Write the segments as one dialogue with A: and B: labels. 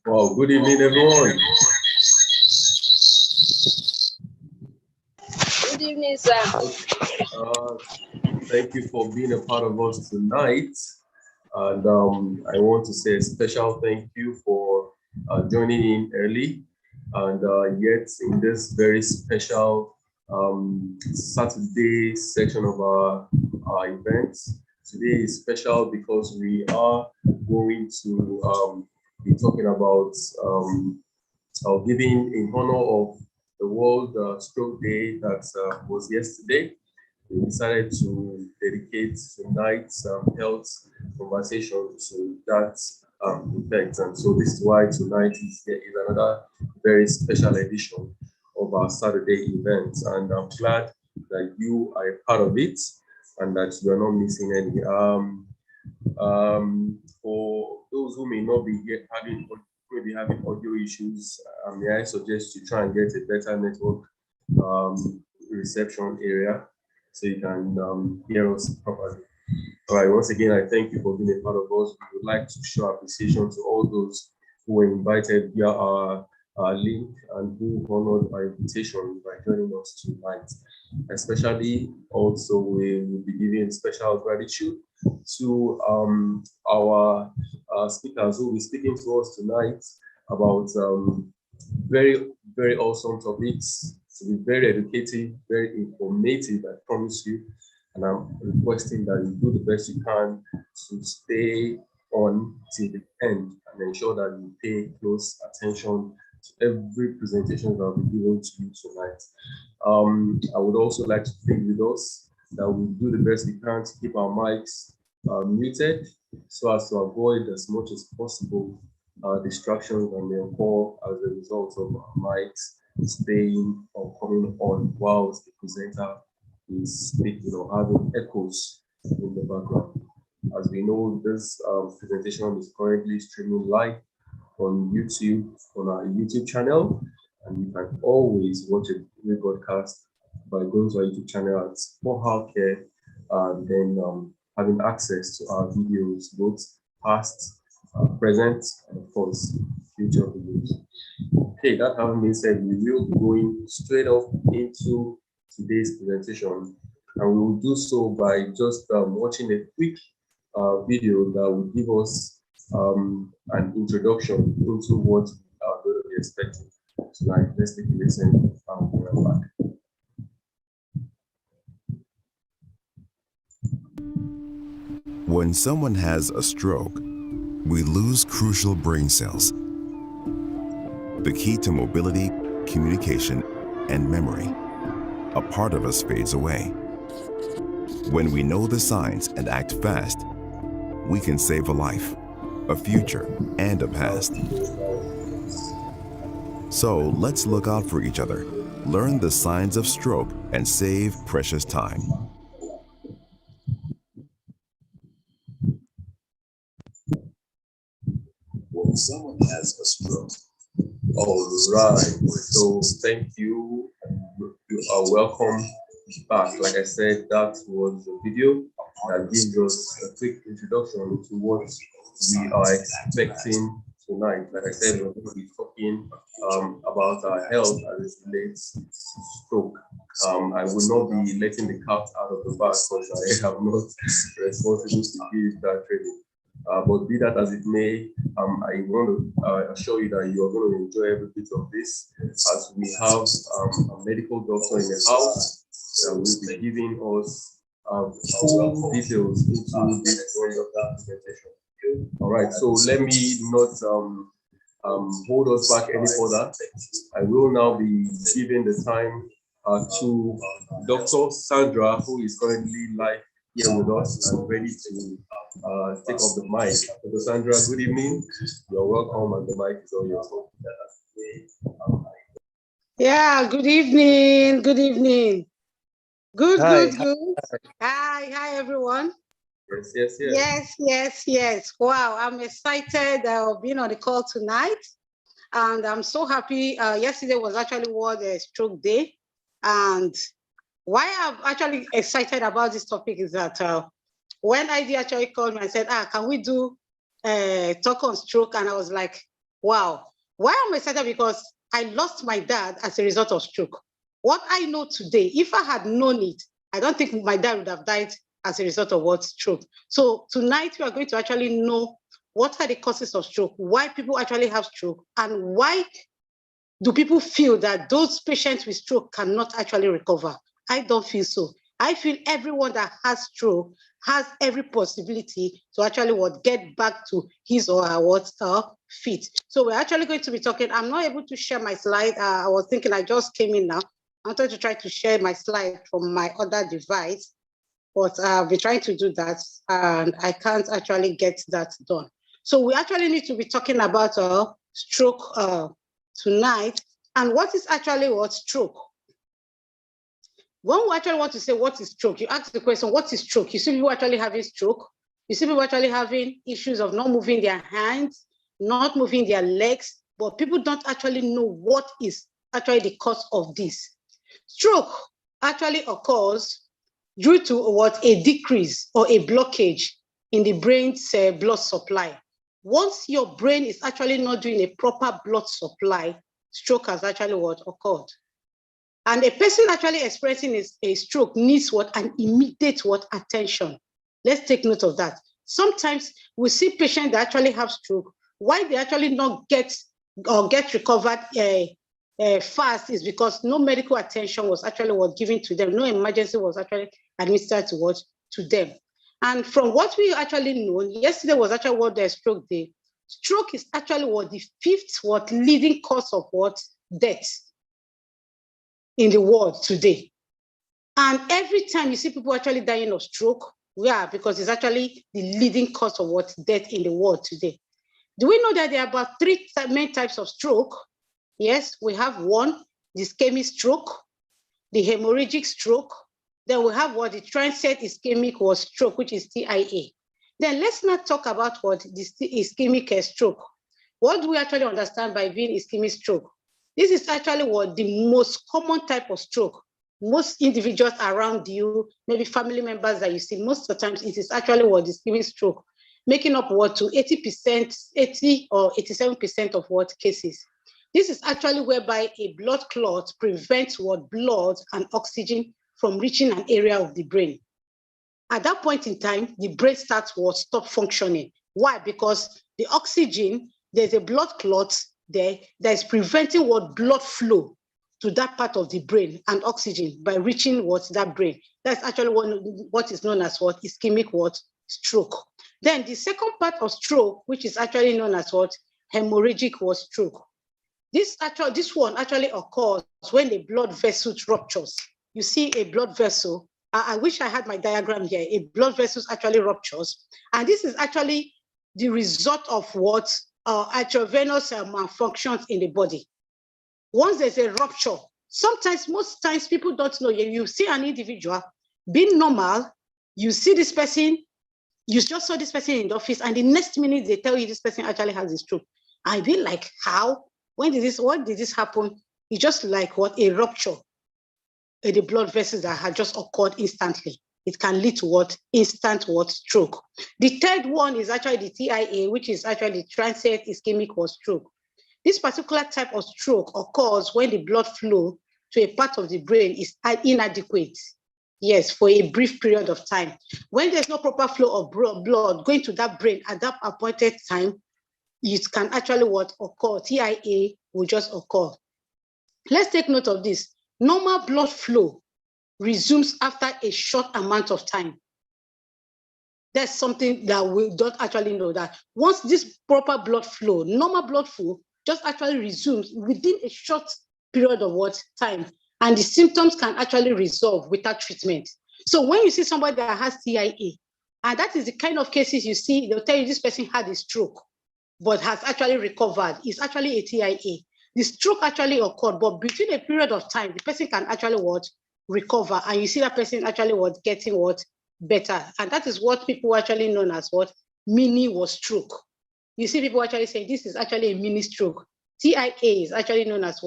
A: Well, good evening, everyone.
B: Good evening, sir.
A: Thank you for being a part of us tonight. And I want to say a special thank you for joining in early and yet in this very special Saturday section of our events. Today is special because we are going to be talking about giving in honor of the World Stroke Day that was yesterday. We decided to dedicate tonight's health conversation to that event. And so this is why tonight is another very special edition of our Saturday event. And I'm glad that you are a part of it and that you are not missing any. For those who may not be having audio issues, may I suggest you try and get a better network reception area so you can hear us properly. All right, once again, I thank you for being a part of us. We would like to show appreciation to all those who were invited via our link and who honored our invitation by joining us tonight. Especially also, we will be giving special gratitude to our speakers who will be speaking to us tonight about very, very awesome topics. To be very educative, very informative, I promise you. And I'm requesting that you do the best you can to stay on till the end and ensure that you pay close attention to every presentation that will be given to you tonight. I would also like to plead with us that we do the best we can to keep our mics muted so as to avoid as much as possible distractions that may occur as a result of our mics staying or coming on whilst the presenter is speaking or having echoes in the background. As we know, this presentation is currently streaming live on YouTube, on our YouTube channel, and you can always watch a rebroadcast by going to our YouTube channel at For Healthcare and then having access to our videos, both past, present, and of course, future videos. Okay, that having been said, we will be going straight off into today's presentation, and we will do so by just watching a quick video that will give us an introduction into what we are going to be expecting tonight. Let's take a listen and we'll be back.
C: When someone has a stroke, we lose crucial brain cells, the key to mobility, communication, and memory. A part of us fades away. When we know the signs and act fast, we can save a life, a future, and a past. So let's look out for each other, learn the signs of stroke, and save precious time.
A: When someone has a stroke. All right, so thank you. You are welcome back. Like I said, that was a video that gives us a quick introduction to what we are expecting tonight. Like I said, we're going to be talking about our health as it relates to stroke. I will not be letting the cat out of the bag because I am not responsible to give that training. But be that as it may, I want to assure you that you are going to enjoy every bit of this as we have a medical doctor in the house that will be giving us full details into this wonderful presentation. All right, so let me not hold us back any further. I will now be giving the time to Dr. Sandra, who is currently live here with us and ready to take up the mic. Dr. Sandra, good evening. You're welcome, and the mic is all yours.
D: Yeah, good evening. Good evening. Good,
A: Hi.
D: good, good. Hi, everyone.
A: Yes.
D: Yes. Wow, I'm excited being on the call tonight. And I'm so happy. Yesterday was actually World Stroke Day. And why I'm actually excited about this topic is that when ID actually called me and said, can we do talk on stroke? And I was like, Wow. Why am I excited? Because I lost my dad as a result of stroke. What I know today, if I had known it, I don't think my dad would have died as a result of what stroke. So tonight we are going to actually know what are the causes of stroke, why people actually have stroke, and why do people feel that those patients with stroke cannot actually recover? I don't feel so. I feel everyone that has stroke has every possibility to actually get back to his or her feet. So we're actually going to be talking. I'm not able to share my slide. I was thinking I just came in now. I wanted to try to share my slide from my other device, but I'll be trying to do that, and I can't actually get that done. So we actually need to be talking about stroke tonight. And what is actually what stroke? When we actually want to say what is stroke, you ask the question, what is stroke? You see people actually having stroke. You see people actually having issues of not moving their hands, not moving their legs, but people don't actually know what is actually the cause of this. Stroke actually occurs due to what? A decrease or a blockage in the brain's blood supply. Once your brain is actually not doing a proper blood supply, stroke has actually what occurred. And a person actually experiencing a stroke needs what? An immediate what? Attention. Let's take note of that. Sometimes we see patients that actually have stroke. Why they actually not get recovered fast is because no medical attention was actually given to them. No emergency was actually administered to them. And from what we actually know, yesterday was actually World Stroke Day. Stroke is actually the fifth leading cause of death in the world today. And every time you see people actually dying of stroke, because it's actually the leading cause of death in the world today. Do we know that there are about 3 main types of stroke? Yes, we have one, the ischemic stroke, the hemorrhagic stroke. Then we have the transient ischemic stroke, which is TIA. Then let's not talk about this ischemic stroke. What do we actually understand by being ischemic stroke? This is actually the most common type of stroke. Most individuals around you, maybe family members that you see, most of the times it is actually the ischemic stroke, making up to 80%, 80 or 87% of cases. This is actually whereby a blood clot prevents blood and oxygen from reaching an area of the brain. At that point in time, the brain starts stop functioning. Why? Because the oxygen, there's a blood clot there that is preventing blood flow to that part of the brain and oxygen by reaching that brain. That's actually what is known as ischemic stroke. Then the second part of stroke, which is actually known as hemorrhagic stroke. This one actually occurs when the blood vessel ruptures. You see a blood vessel. I wish I had my diagram here. A blood vessel actually ruptures, and this is actually the result of arteriovenous malfunctions in the body. Once there's a rupture, most times people don't know. You see an individual being normal, you see this person, you just saw this person in the office, and the next minute they tell you this person actually has a stroke. I be like, how? What did this happen? It's just like a rupture in the blood vessels that had just occurred instantly. It can lead to instant stroke. The third one is actually the TIA, which is actually the transient ischemic stroke. This particular type of stroke occurs when the blood flow to a part of the brain is inadequate. Yes, for a brief period of time. When there's no proper flow of blood going to that brain at that appointed time, it can actually occur. TIA will just occur. Let's take note of this. Normal blood flow resumes after a short amount of time. That's something that we don't actually know, that once this proper blood flow, normal blood flow, just actually resumes within a short period of time, and the symptoms can actually resolve without treatment. So when you see somebody that has TIA, and that is the kind of cases you see, they'll tell you this person had a stroke, but has actually recovered. It's actually a TIA. The stroke actually occurred, but between a period of time, the person can actually recover, and you see that person actually getting better. And that is what people actually known as mini stroke. You see people actually saying this is actually a mini stroke. TIA is actually known as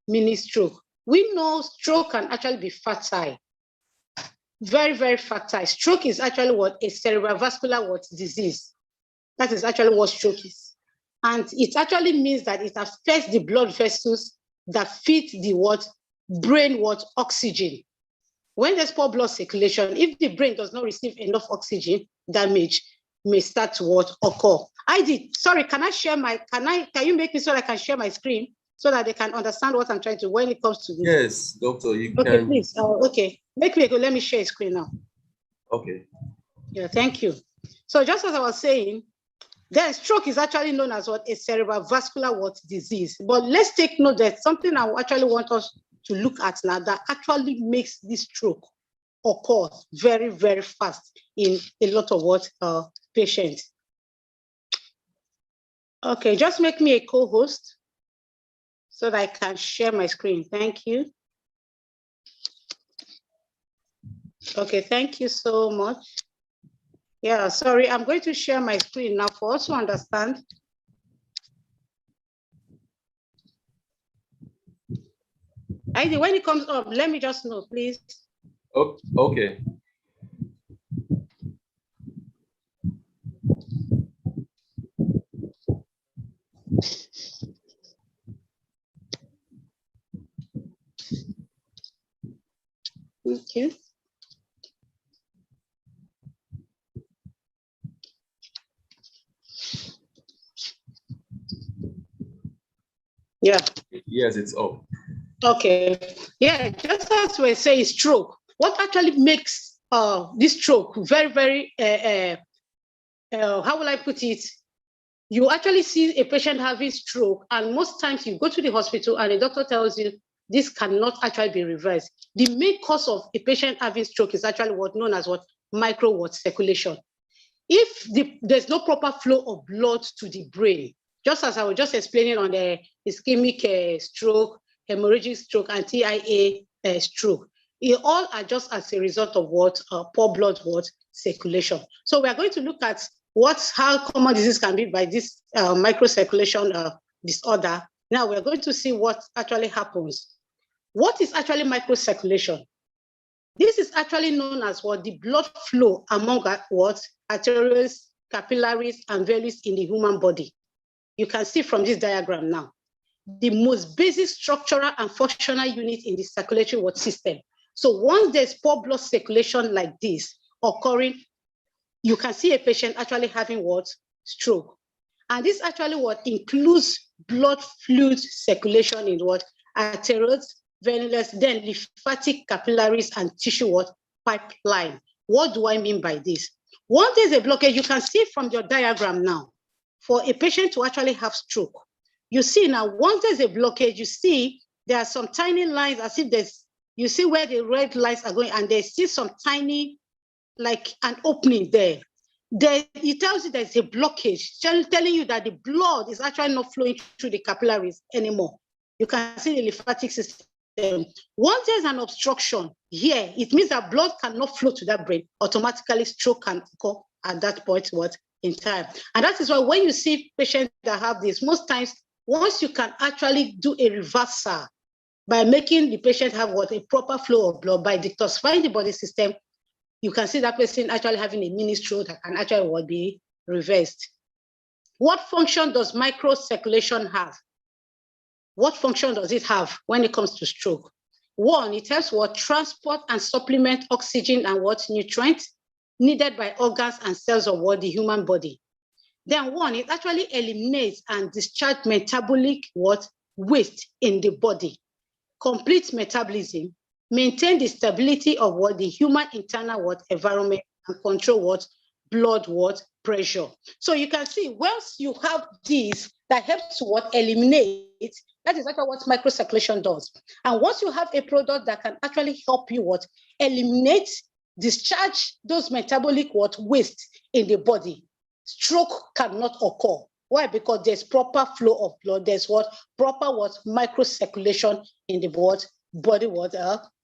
D: mini stroke. We know stroke can actually be fatal. Very, very fatal. Stroke is actually a cerebrovascular disease. That is actually what stroke is. And it actually means that it affects the blood vessels that feed the brain oxygen. When there's poor blood circulation, if the brain does not receive enough oxygen, damage may start to occur. Sorry, can you make me so I can share my screen so that they can understand what I'm trying to when it comes to this?
A: Yes, doctor, you
D: okay,
A: can.
D: Please. Okay, let me share a screen now.
A: Okay.
D: Yeah, thank you. So just as I was saying, then stroke is actually known as a cerebrovascular disease. But let's take note that something I actually want us to look at now that actually makes this stroke occur very, very fast in a lot of patients. Okay, just make me a co-host so that I can share my screen. Thank you. Okay, thank you so much. Yeah, sorry, I'm going to share my screen now for us to understand. Heidi, when it comes up, let me just know, please.
A: Oh, okay.
D: Thank you. Yeah.
A: Yes, it's up.
D: Okay. Yeah, just as we say, stroke. What actually makes this stroke very, very, how will I put it? You actually see a patient having stroke, and most times you go to the hospital and the doctor tells you this cannot actually be reversed. The main cause of a patient having stroke is actually known as microcirculation. If there's no proper flow of blood to the brain, just as I was just explaining on the ischemic stroke, hemorrhagic stroke, and TIA stroke, it all are just as a result of poor blood circulation. So we are going to look at how common disease can be by this microcirculation disorder. Now we're going to see what actually happens. What is actually microcirculation? This is actually known as the blood flow among arteries, capillaries, and veins in the human body. You can see from this diagram now, the most basic structural and functional unit in the circulatory system. So once there's poor blood circulation like this occurring, you can see a patient actually having stroke. And this actually includes blood fluid circulation in arteries, venules, then lymphatic capillaries and tissue pipeline. What do I mean by this? Once there's a blockage, you can see from your diagram now, for a patient to actually have stroke, you see now, once there's a blockage, you see there are some tiny lines as if you see where the red lines are going, and there's still some tiny, like an opening there. It tells you there's a blockage, telling you that the blood is actually not flowing through the capillaries anymore. You can see the lymphatic system. Once there's an obstruction here, it means that blood cannot flow to that brain. Automatically, stroke can occur at that point in time. And that is why when you see patients that have this, most times, once you can actually do a reversal by making the patient have a proper flow of blood, by detoxifying the body system, you can see that person actually having a mini stroke that can actually be reversed. What function does microcirculation have? What function does it have when it comes to stroke? One, it helps transport and supplement oxygen and nutrients needed by organs and cells of the human body. Then it actually eliminates and discharges metabolic waste in the body, complete metabolism, maintain the stability of the human internal environment, and control blood pressure. So you can see once you have this, that helps to eliminate. That is actually what microcirculation does. And once you have a product that can actually help you eliminate, discharge those metabolic waste in the body, stroke cannot occur. Why? Because there's proper flow of blood. There's proper microcirculation in the body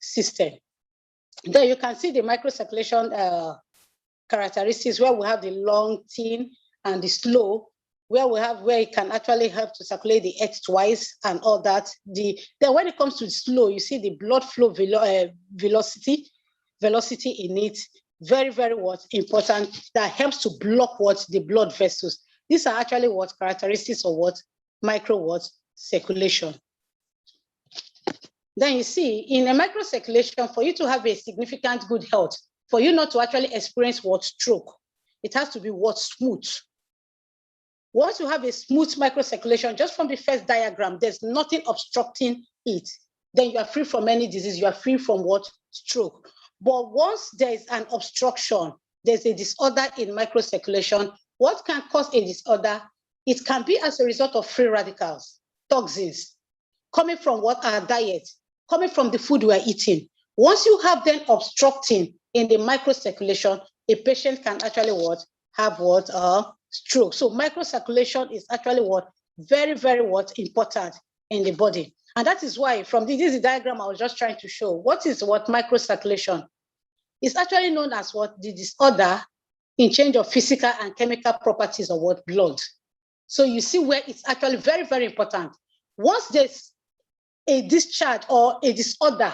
D: system. Then you can see the microcirculation characteristics, where we have the long, thin, and the slow, where it can actually help to circulate the earth twice and all that. Then when it comes to the slow, you see the blood flow velocity in it. Very, very important. That helps to block the blood vessels. These are actually what characteristics of what micro what circulation. Then you see, in a microcirculation, for you to have a significant good health, for you not to actually experience what stroke, it has to be what smooth. Once you have a smooth microcirculation, just from the first diagram, there's nothing obstructing it. Then you are free from any disease. You are free from what stroke. But once there's an obstruction, there's a disorder in microcirculation. What can cause a disorder? It can be as a result of free radicals, toxins, coming from what our diet, coming from the food we are eating. Once you have them obstructing in the microcirculation, a patient can actually what have what stroke. So microcirculation is actually what very, very what important in the body. And that is why from this is the diagram I was just trying to show. What is what microcirculation? It's actually known as what the disorder in change of physical and chemical properties of what blood. So you see where it's actually very, very important. Once there's a discharge or a disorder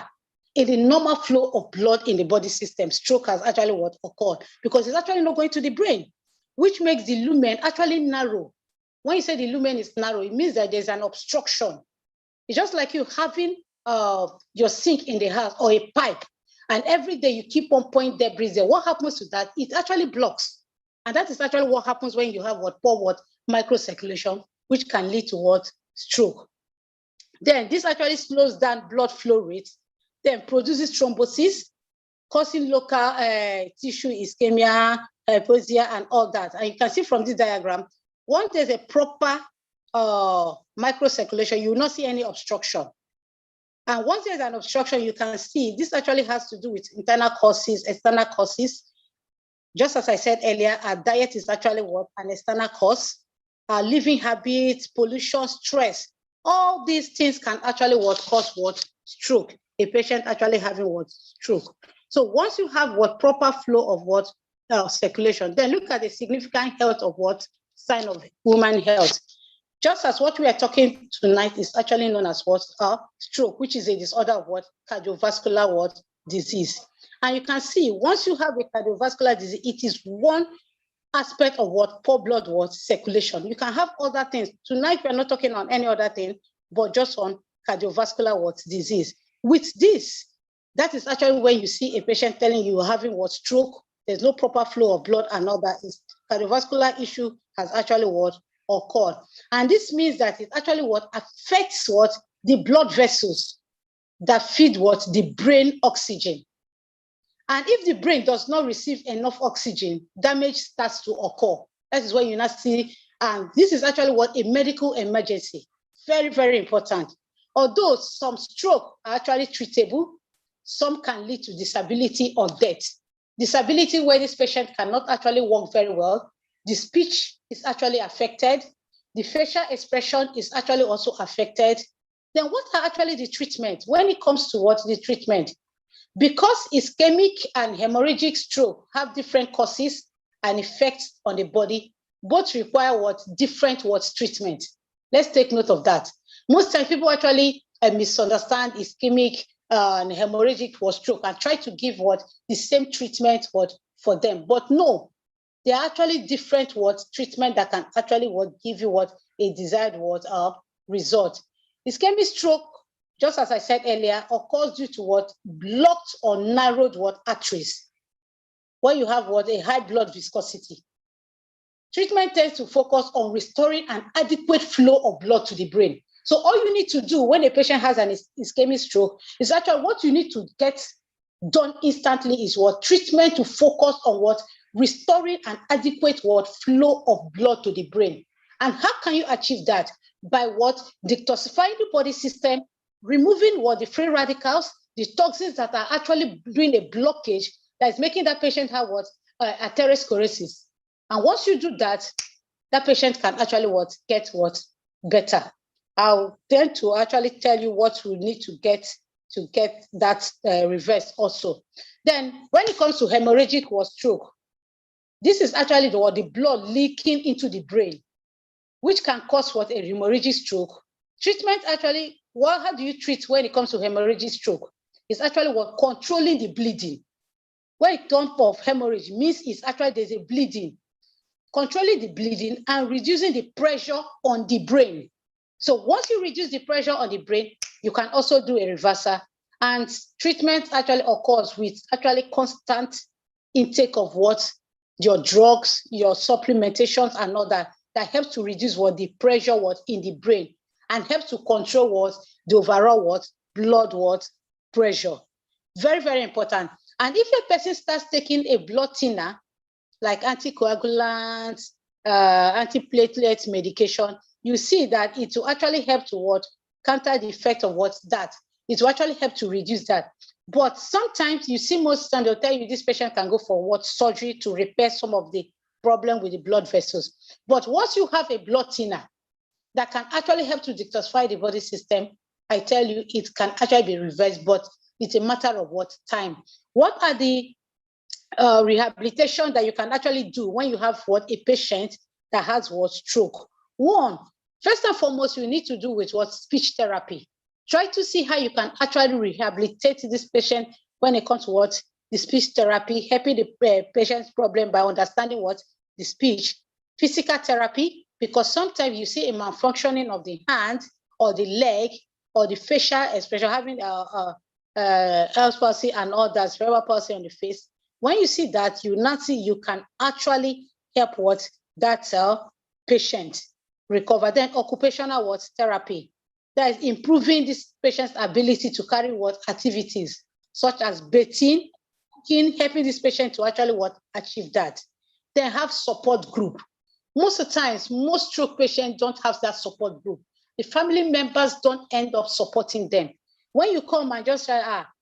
D: in the normal flow of blood in the body system, stroke has actually what occurred, because it's actually not going to the brain, which makes the lumen actually narrow. When you say the lumen is narrow, it means that there's an obstruction. It's just like you having your sink in the house or a pipe, and every day you keep on pouring debris there. What happens to that? It actually blocks. And that is actually what happens when you have what poor what microcirculation, which can lead to what stroke. Then this actually slows down blood flow rate, then produces thrombosis, causing local tissue ischemia, hypoxia, and all that. And you can see from this diagram, once there's a proper microcirculation, you will not see any obstruction. And once there's an obstruction, you can see this actually has to do with internal causes, external causes. Just as I said earlier, our diet is actually what an external cause. Our living habits, pollution, stress, all these things can actually what cause what stroke. A patient actually having what stroke. So once you have what proper flow of what circulation, then look at the significant health of what sign of woman health. Just as what we are talking tonight is actually known as what stroke, which is a disorder of what cardiovascular what disease. And you can see once you have a cardiovascular disease, it is one aspect of what poor blood what circulation. You can have other things. Tonight we're not talking on any other thing, but just on cardiovascular what disease. With this, that is actually when you see a patient telling you having what stroke, there's no proper flow of blood, and all that is cardiovascular issue has actually what occurred. And this means that it actually what affects what the blood vessels that feed what the brain oxygen. And if the brain does not receive enough oxygen, damage starts to occur. That is when you not see, and this is actually what a medical emergency. Very, very important. Although some stroke are actually treatable, some can lead to disability or death. Disability where this patient cannot actually walk very well, the speech is actually affected, the facial expression is actually also affected. Then what are actually the treatment? When it comes to what the treatment? Because ischemic and hemorrhagic stroke have different causes and effects on the body, both require what different what treatment. Let's take note of that. Most times people actually misunderstand ischemic and hemorrhagic for stroke and try to give what the same treatment what for them. But no, there are actually different what treatment that can actually what give you what a desired what result. Ischemic stroke, just as I said earlier, occurs due to what blocked or narrowed what arteries, where you have what a high blood viscosity. Treatment tends to focus on restoring an adequate flow of blood to the brain. So all you need to do when a patient has an ischemic stroke is actually what you need to get done instantly is what treatment to focus on what restoring an adequate what flow of blood to the brain. And how can you achieve that? By what detoxifying the body system, removing what the free radicals, the toxins that are actually doing a blockage that is making that patient have what atherosclerosis. And once you do that, that patient can actually what get what better. I'll tend to actually tell you what we need to get that reversed also. Then when it comes to hemorrhagic or stroke, this is actually the blood leaking into the brain, which can cause what a hemorrhagic stroke. Treatment actually, how do you treat when it comes to hemorrhagic stroke? It's actually what controlling the bleeding. When it comes of hemorrhage means it's actually there's a bleeding. controlling the bleeding and reducing the pressure on the brain. So once you reduce the pressure on the brain, you can also do a reversal. And treatment actually occurs with actually constant intake of what? Your drugs, your supplementations and all that helps to reduce what the pressure was in the brain and helps to control what the overall what blood what pressure. Very, very important. And if a person starts taking a blood thinner, like anticoagulants, antiplatelet medication, you see that it will actually help to what? Counter the effect of what that. It will actually help to reduce that. But sometimes you see most times they'll tell you this patient can go for what? Surgery to repair some of the problem with the blood vessels. But once you have a blood thinner that can actually help to detoxify the body system, I tell you, it can actually be reversed, but it's a matter of what? Time. What are the rehabilitation that you can actually do when you have what? A patient that has what? Stroke. One, first and foremost, you need to do with what? Speech therapy. Try to see how you can actually rehabilitate this patient when it comes to what? The speech therapy, helping the patient's problem by understanding what? The speech. Physical therapy, because sometimes you see a malfunctioning of the hand or the leg or the facial expression, having Ehlers palsy and all that, cerebral palsy on the face. When you see that, you not see you can actually help what? That patient recover. Then occupational what? Therapy. That is improving this patient's ability to carry what? Activities, such as bathing, helping this patient to actually what? Achieve that. Then have support group. Most of the times, most stroke patients don't have that support group. The family members don't end up supporting them. When you come and just say,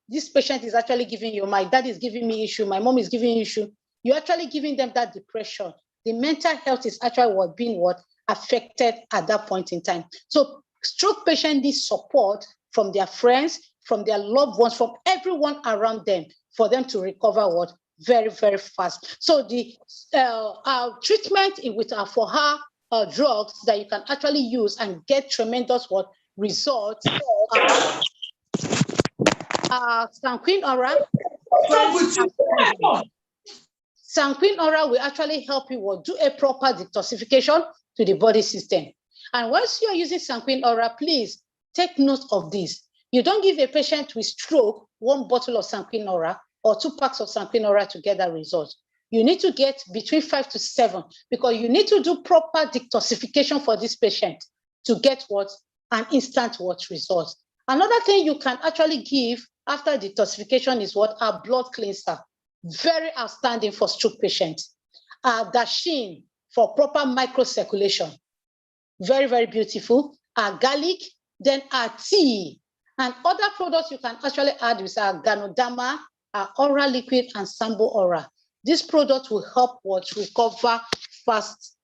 D: this patient is actually giving you, my dad is giving me issue, my mom is giving you issue, you're actually giving them that depression. The mental health is actually what being what affected at that point in time. So stroke patients need support from their friends, from their loved ones, from everyone around them for them to recover what? Very, very fast. So the treatment with for her drugs that you can actually use and get tremendous what results Sanquin Aura. Sanquin Aura will actually help you do a proper detoxification to the body system. And once you are using Sanquin Aura, please take note of this. You don't give a patient with stroke 1 bottle of Sanquin Aura or 2 packs of Sanquin Aura to get that result. You need to get between 5 to 7 because you need to do proper detoxification for this patient to get what? An instant what result. Another thing you can actually give after detoxification is what? Our blood cleanser. Very outstanding for stroke patients. Dashin for proper microcirculation. Very, very beautiful. Garlic, then our tea. And other products you can actually add with our Ganoderma, our Aura Liquid, and Sambo Aura. This product will help what? Recover fast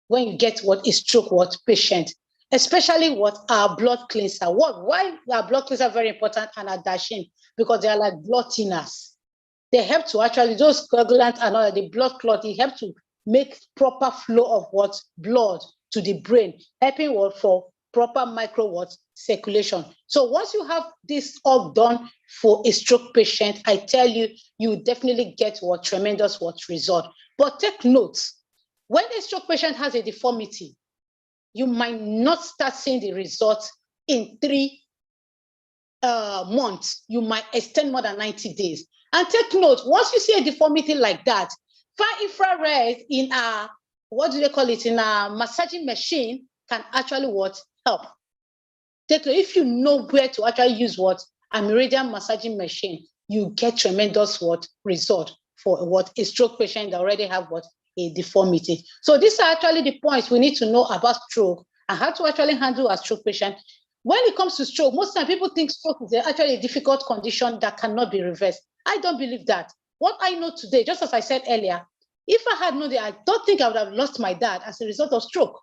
D: when you get what? A stroke what? Patient. Especially what? Our blood cleanser. Why our blood cleanser very important and our Dashin? Because they are like blood thinners. They help to actually, those coagulants and all the blood clot, it helps to make proper flow of what? Blood to the brain, helping what? For proper micro what? Circulation. So once you have this all done for a stroke patient, I tell you, you definitely get what? Tremendous what? Result. But take notes, when a stroke patient has a deformity, you might not start seeing the results in 3 months. You might extend more than 90 days. And take note, once you see a deformity like that, far infrared in a, what do they call it, in a massaging machine can actually what? Help. Take note, if you know where to actually use what? A meridian massaging machine, you get tremendous what? Result for what? A stroke patient that already have what? A deformity. So these are actually the points we need to know about stroke and how to actually handle a stroke patient. When it comes to stroke, most times people think stroke is actually a difficult condition that cannot be reversed. I don't believe that. What I know today, just as I said earlier, if I had known that, I don't think I would have lost my dad as a result of stroke.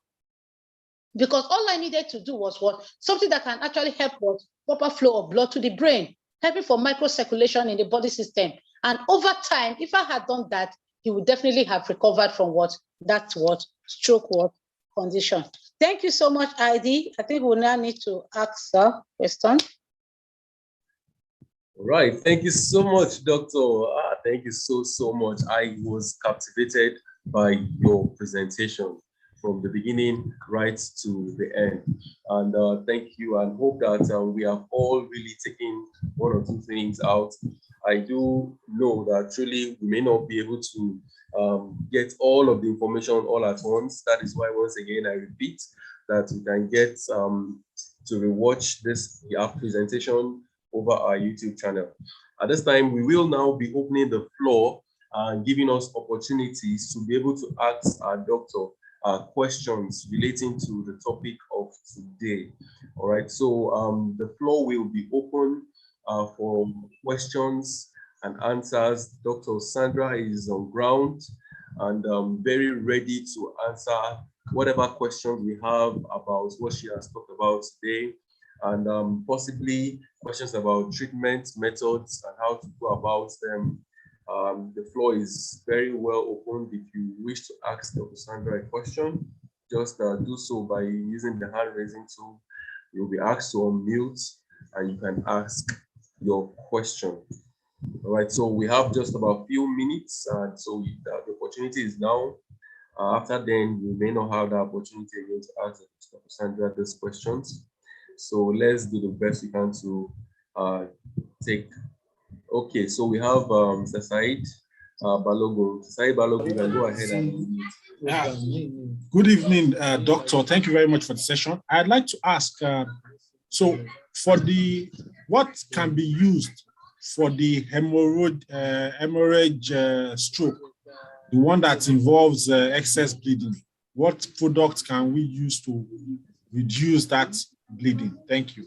D: Because all I needed to do was what? Something that can actually help what? Proper flow of blood to the brain, helping for microcirculation in the body system. And over time, if I had done that, he would definitely have recovered from what? That what? Stroke what? Condition. Thank you so much, Heidi. I think we now need to ask a question.
A: All right. Thank you so much, Doctor. Thank you so much. I was captivated by your presentation from the beginning right to the end. And thank you, and hope that we have all really taken one or two things out. I do know that truly we may not be able to get all of the information all at once. That is why, once again, I repeat that you can get to rewatch this presentation over our YouTube channel. At this time, we will now be opening the floor and giving us opportunities to be able to ask our doctor questions relating to the topic of today. All right, so the floor will be open for questions and answers. Dr. Sandra is on ground and very ready to answer whatever questions we have about what she has talked about today, and possibly questions about treatment methods and how to go about them. The floor is very well open. If you wish to ask Dr. Sandra a question, just do so by using the hand raising tool. You'll be asked to unmute and you can ask your question. All right, so we have just about a few minutes, and so the opportunity is now. After then, we may not have the opportunity again to ask Dr. Sandra these questions. So let's do the best we can to take. Okay, so we have Mr. Said Balogun. Said Balogun, you can go ahead and
B: good evening, Doctor. Thank you very much for the session. I'd like to ask, so for what can be used for the hemorrhage stroke, the one that involves excess bleeding? What products can we use to reduce that bleeding? Thank you.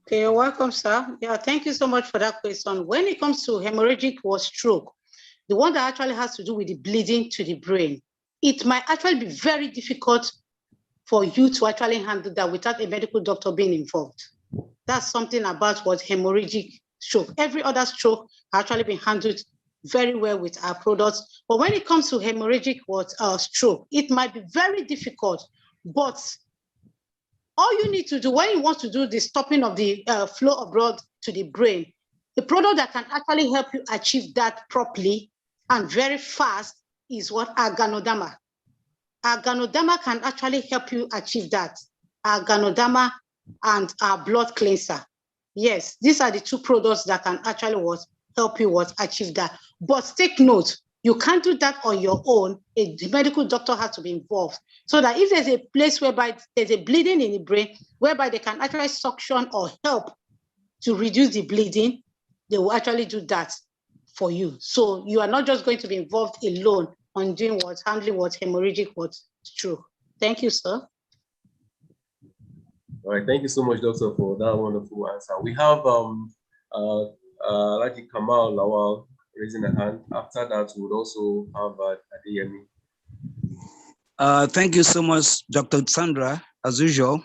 D: Okay, you're welcome, sir. Yeah, thank you so much for that question. When it comes to hemorrhagic or stroke, the one that actually has to do with the bleeding to the brain, it might actually be very difficult for you to actually handle that without a medical doctor being involved. That's something about what hemorrhagic stroke. Every other stroke has actually been handled very well with our products. But when it comes to hemorrhagic stroke, it might be very difficult, but all you need to do when you want to do the stopping of the flow of blood to the brain, the product that can actually help you achieve that properly and very fast is what Organoderma. Organoderma can actually help you achieve that. Organoderma and our blood cleanser. Yes, these are the two products that can actually help you achieve that. But take note, you can't do that on your own. A medical doctor has to be involved. So that if there's a place whereby there's a bleeding in the brain, whereby they can actually suction or help to reduce the bleeding, they will actually do that for you. So you are not just going to be involved alone on doing handling hemorrhagic stroke. Thank you, sir.
A: All right, thank you so much, doctor, for that wonderful answer. We have Raji Kamal Lawal raising a hand. After that, we would also have Adeyemi.
E: Thank you so much, Dr. Sandra. As usual,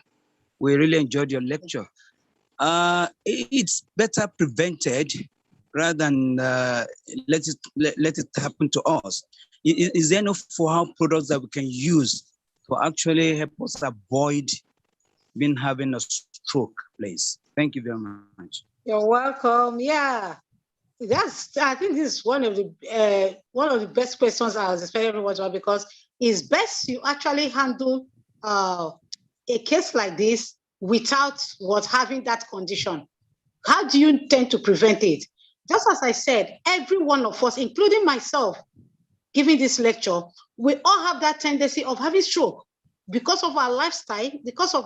E: we really enjoyed your lecture. It's better prevented rather than let it happen to us. Is there enough for our products that we can use to actually help us avoid having a stroke, please? Thank you very much.
D: You're welcome. Yeah, I think this is one of the best questions I was expecting everyone to have, because it's best you actually handle a case like this without having that condition. How do you intend to prevent it? Just as I said, every one of us, including myself, giving this lecture, we all have that tendency of having stroke because of our lifestyle, because of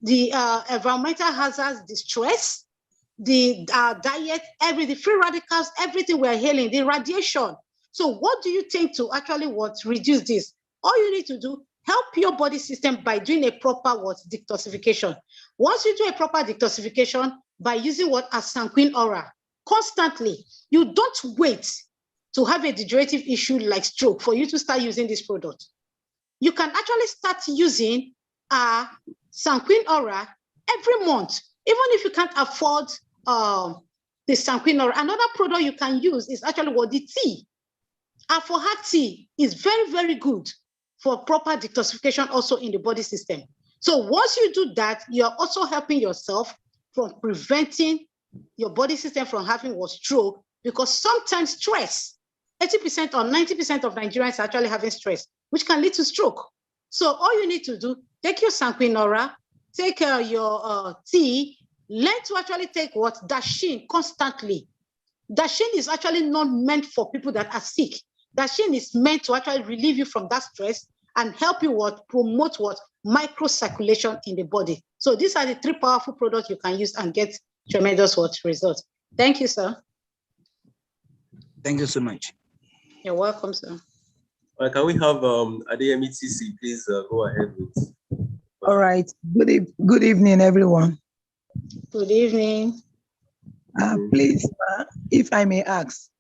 D: the environmental hazards, the stress, the diet, the free radicals, everything we're hailing, the radiation. So what do you think to actually reduce this? All you need to do, help your body system by doing a proper detoxification. Once you do a proper detoxification by using a Sanquin Aura constantly, you don't wait to have a degenerative issue like stroke for you to start using this product. You can actually start using Sanquin Aura every month, even if you can't afford the Sanquin Aura. Another product you can use is actually the tea. Heart tea is very, very good for proper detoxification also in the body system. So once you do that, you're also helping yourself from preventing your body system from having stroke, because sometimes stress 80% or 90% of Nigerians are actually having stress, which can lead to stroke. So all you need to do, take your Sanquinora, take your tea, learn to actually take what? Dashin constantly. Dashin is actually not meant for people that are sick. Dashin is meant to actually relieve you from that stress and help you what? Promote what? Microcirculation in the body. So these are the 3 powerful products you can use and get tremendous what? Results. Thank you, sir.
E: Thank you so much.
D: You're welcome, sir.
A: Can we have Adeyemi TC, please go ahead with.
F: All right. Good evening, everyone.
D: Good evening.
F: Please, if I may ask,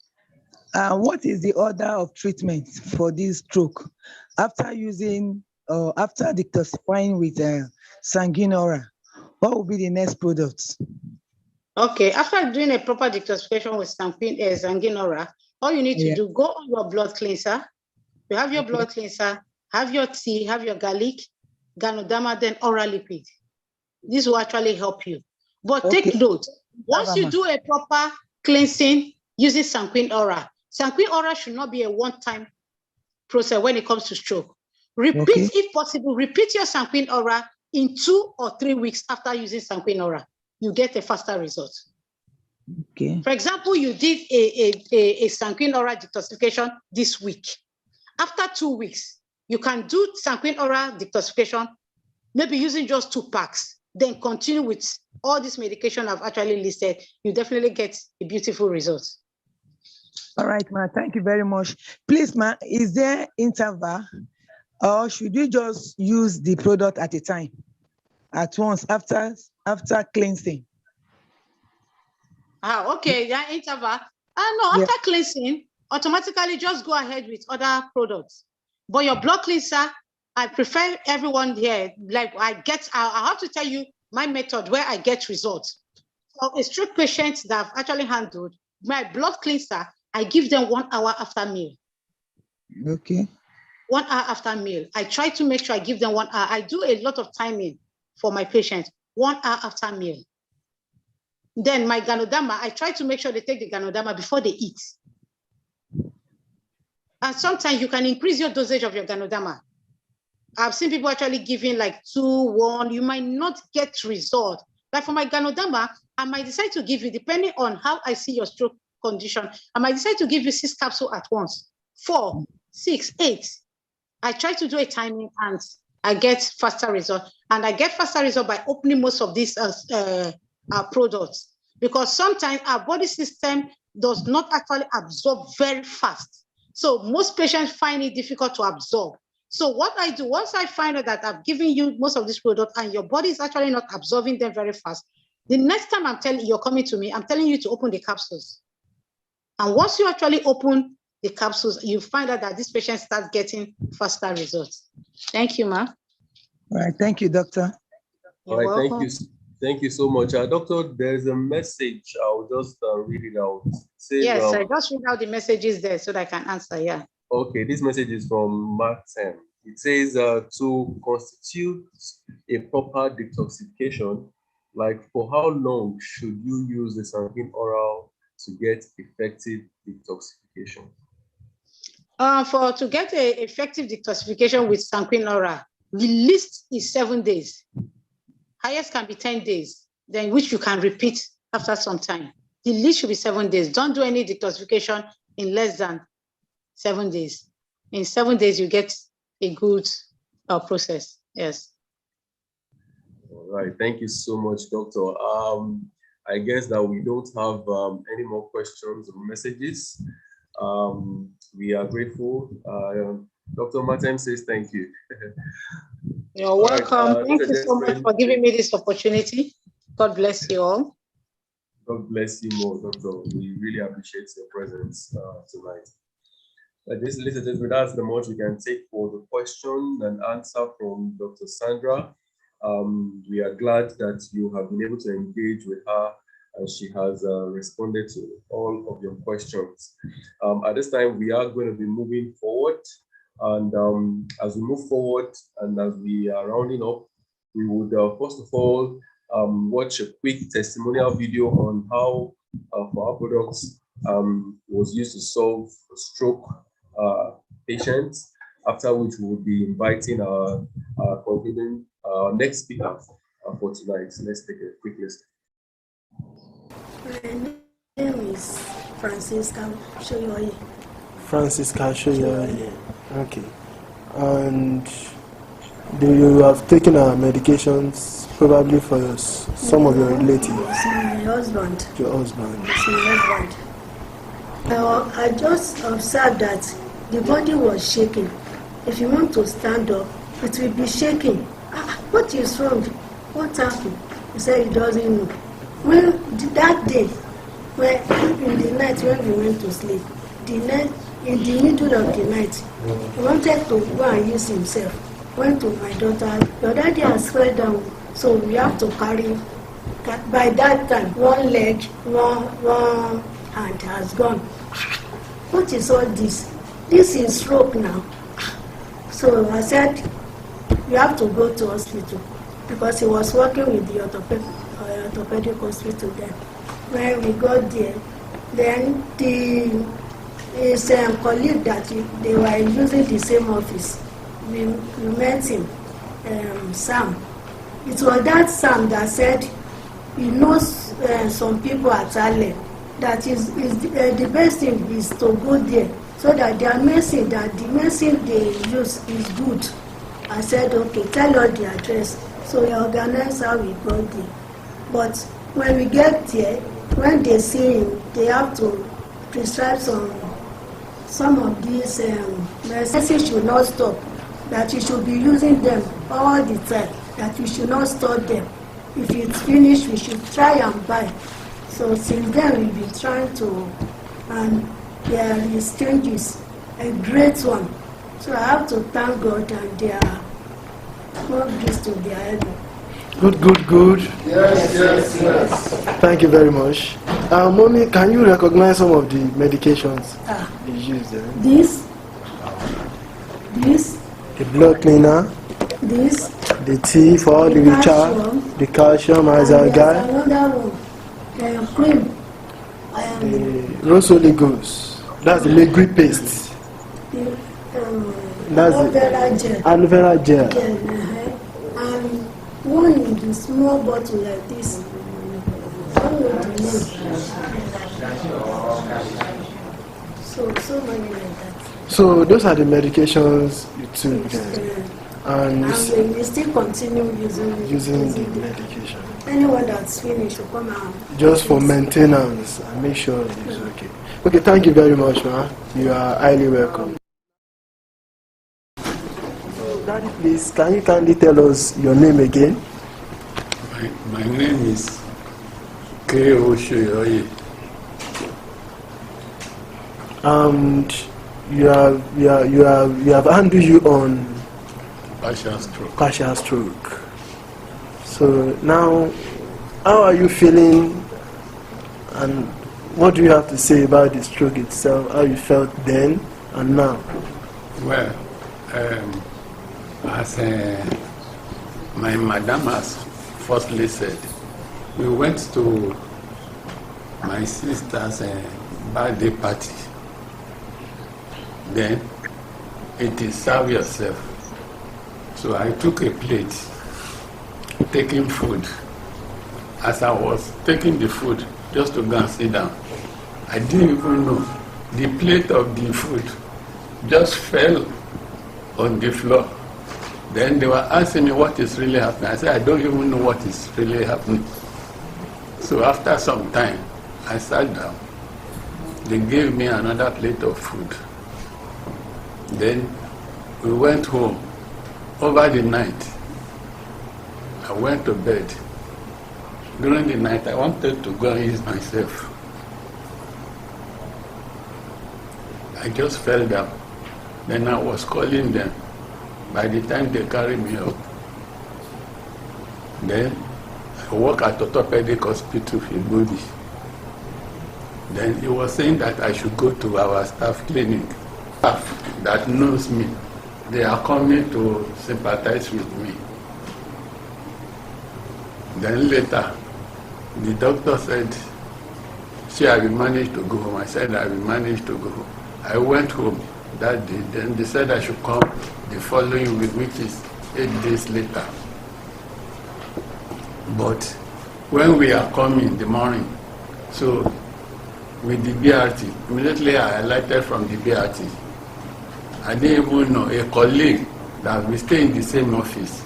F: what is the order of treatment for this stroke after using after detoxifying with Sanguinora? What will be the next product?
D: Okay, after doing a proper detoxification with Sanguinora, all you need to do, go on your blood cleanser. You have your blood cleanser, have your tea, have your garlic, Ganoderma, then oral lipid. This will actually help you. But take note, once you do a proper cleansing using Sanguinora, Sanguinora should not be a one-time process when it comes to stroke. Repeat, if possible, repeat your Sanguinora in 2 or 3 weeks after using Sanguinora. You get a faster result.
F: Okay.
D: For example, you did a Sanguinora detoxification this week. After 2 weeks, you can do Sanguinora detoxification, maybe using just 2 packs, then continue with all this medication I've actually listed. You definitely get a beautiful result.
F: All right, ma. Thank you very much. Please, ma, is there interval, or should you just use the product at a time, at once after cleansing?
D: Okay, yeah, interval. No, after cleansing, automatically just go ahead with other products. But your blood cleanser, I prefer everyone here, like I have to tell you my method where I get results. For a stroke patient that I've actually handled, my blood cleanser, I give them 1 hour after meal.
F: Okay.
D: 1 hour after meal. I try to make sure I give them 1 hour. I do a lot of timing for my patients, 1 hour after meal. Then my Ganoderma, I try to make sure they take the Ganoderma before they eat. And sometimes you can increase your dosage of your Ganoderma. I've seen people actually giving like 2, 1. You might not get result. Like for my Ganoderma, I might decide to give you, depending on how I see your stroke condition, I might decide to give you 6 capsules at once, 4, 6, 8. I try to do a timing and I get faster result. And I get faster result by opening most of these products, because sometimes our body system does not actually absorb very fast. So most patients find it difficult to absorb. So what I do, once I find out that I've given you most of these products and your body is actually not absorbing them very fast, the next time you're coming to me, I'm telling you to open the capsules. And once you actually open the capsules, you find out that this patient starts getting faster results. Thank you, ma'am.
F: All right, thank you, doctor.
A: All right, thank you. Thank you so much. Doctor, there's a message. I'll just read it out.
D: Yes, I just read out the messages there so that I can answer, yeah.
A: Okay, this message is from Martin. It says to constitute a proper detoxification, like for how long should you use the Sanguinora to get effective detoxification?
D: To get an effective detoxification with Sanguinora, the least is 7 days. Highest can be 10 days, then which you can repeat after some time. The least should be 7 days. Don't do any detoxification in less than 7 days. In 7 days, you get a good process. Yes.
A: All right. Thank you so much, Doctor. I guess that we don't have any more questions or messages. We are grateful. Dr. Martin says thank you.
D: You're welcome. Thank you so much for giving me this opportunity. God bless you all.
A: God bless you more, Doctor. We really appreciate your presence tonight. Ladies and gentlemen, that's the most we can take for the question and answer from Dr. Sandra. We are glad that you have been able to engage with her and she has responded to all of your questions. At this time, we are going to be moving forward. And as we move forward and as we are rounding up, we would first of all watch a quick testimonial video on how for our products was used to solve stroke patients. After which we will be inviting our next speaker for tonight. So let's take a quick listen.
G: My name is Francisca Shoyoye.
H: Francisca Shoyoye. Okay. And do you have taken our medications probably for some of your relatives?
G: It's my husband.
H: Your husband.
G: It's my husband. I just observed that the body was shaking. If you want to stand up, it will be shaking. What is wrong? What happened? He said he doesn't know. Well, that day, in the night when we went to sleep, in the middle of the night, he wanted to go and use himself. Went to my daughter. Your daddy has fell down, so we have to carry. By that time, one leg, one hand has gone. What is all this? This is stroke now. So I said, you have to go to hospital, because he was working with the orthopedic hospital then. When we got there, then his colleague that they were using the same office, we met him, Sam. It was that Sam that said he knows some people at Ale. That is the best thing is to go there, so that the medicine they use is good. I said, okay, tell her the address. So we organized how we got there. But when we get there, when they see him, they have to prescribe some of these medicines should not stop. That you should be using them all the time. That you should not stop them. If it's finished, we should try and buy. So since then we've been trying to, and there is changes, a great one. So I have to thank God, and they are more grace to their elbow.
H: Good.
G: Yes.
H: Thank you very much. Mommy, can you recognize some of the medications you use there?
G: This,
H: the blood cleaner,
G: this,
H: the tea for all the richer, the calcium, azaga,
G: another one, cream,
H: the rose oligos. That's the liquid paste. That's
G: aloe vera gel.
H: gel.
G: And one in the small bottle like this. So many like that.
H: So those are the medications you took then. And
G: we still continue using
H: the medication.
G: Anyone that's finished will come out.
H: Just for maintenance and make sure it is okay. Okay, thank you very much, ma. You are highly welcome. Daddy, please, can you kindly tell us your name again?
I: My name is K.O. Shoyoye.
H: And you have handled you on partial stroke. So now, how are you feeling, and what do you have to say about the stroke itself? How you felt then and now?
I: Well, as my madam has firstly said, we went to my sister's birthday party. Then it is serve yourself. So I took a plate, taking food. As I was taking the food, just to go and sit down, I didn't even know the plate of the food just fell on the floor. Then they were asking me what is really happening. I said, I don't even know what is really happening. So after some time, I sat down. They gave me another plate of food. Then we went home. Over the night, I went to bed. During the night, I wanted to go and ease myself. I just fell down. Then I was calling them. By the time they carried me up, then I work at orthopedic hospital in Bodi. Then he was saying that I should go to our staff clinic. Staff that knows me, they are coming to sympathize with me. Then later, the doctor said See, I will manage to go home. I said, I will manage to go home. I went home that day. Then they said I should come the following week, which is 8 days later. But when we are coming in the morning, so with the BRT, immediately I alighted from the BRT. I didn't even know a colleague that we stay in the same office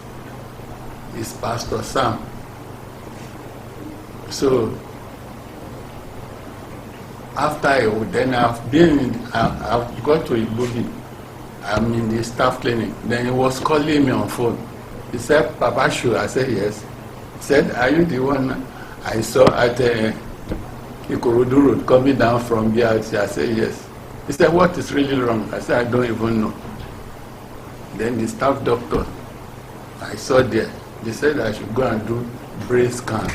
I: is Pastor Sam. So after then I've got to Ibugi. I'm in the staff clinic. Then he was calling me on phone. He said, Papa Shu. I said, yes. He said, are you the one I saw at Ikorodu Road coming down from BRT? I said, yes. He said, what is really wrong? I said, I don't even know. Then the staff doctor I saw there, they said I should go and do brain scan.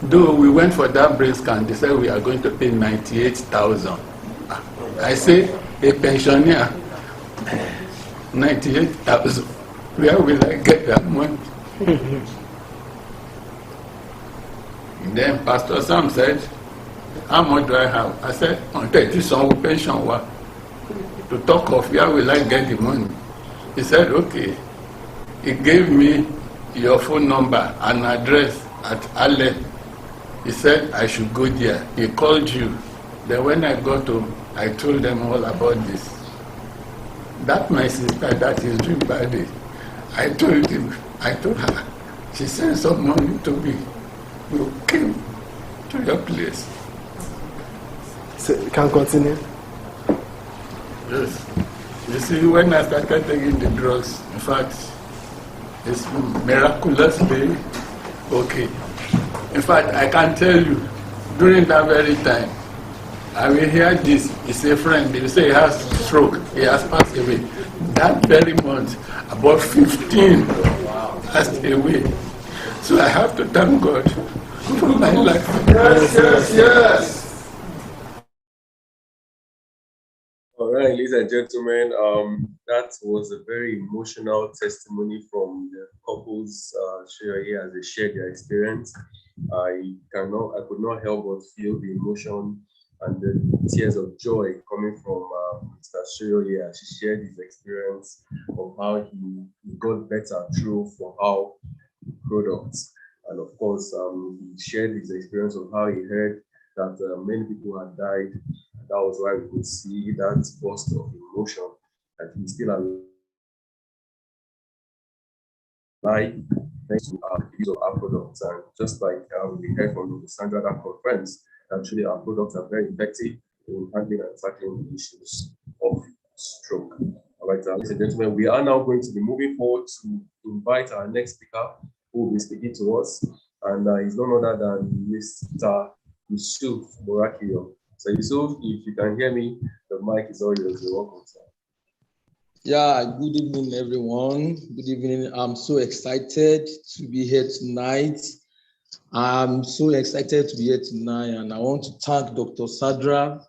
I: Though we went for that brain scan, they said we are going to pay 98,000. I say, a pensioner, 98,000. Where will I get that money? Then Pastor Sam said, how much do I have? I said, on 30 some pension. To talk of where will I get the money? He said, okay. He gave me your phone number and address at Ale. He said I should go there. He called you. Then when I got home, I told them all about this. That my sister that is doing badly, I told her, she sent some money to me. We came to your place.
H: So you can continue.
I: Yes. You see, when I started taking the drugs, in fact, it's miraculously okay. In fact, I can tell you, during that very time, I will hear this. It's a friend. They say he has stroke. He has passed away. That very month, about 15 passed away. So I have to thank God for my life.
A: Yes, yes, yes. All right, ladies and gentlemen, that was a very emotional testimony from the couples here as they shared their experience. I could not help but feel the emotion and the tears of joy coming from Mr. Shoyoye as he shared his experience of how he got better through for how products. And of course, he shared his experience of how he heard that many people had died. That was why we could see that burst of emotion that he's still alive thanks to our use of our products. And just like we heard from Sandra that conference, actually our products are very effective in handling and tackling the issues of stroke. All right, ladies and gentlemen, we are now going to be moving forward to invite our next speaker who will be speaking to us. And he's none other than Mr. Yusuf Morakio. So Yusuf, if you can hear me, the mic is all yours. You're welcome, sir.
J: Yeah, good evening, everyone. Good evening. I'm so excited to be here tonight. I'm so excited to be here tonight, and I want to thank Dr. Sandra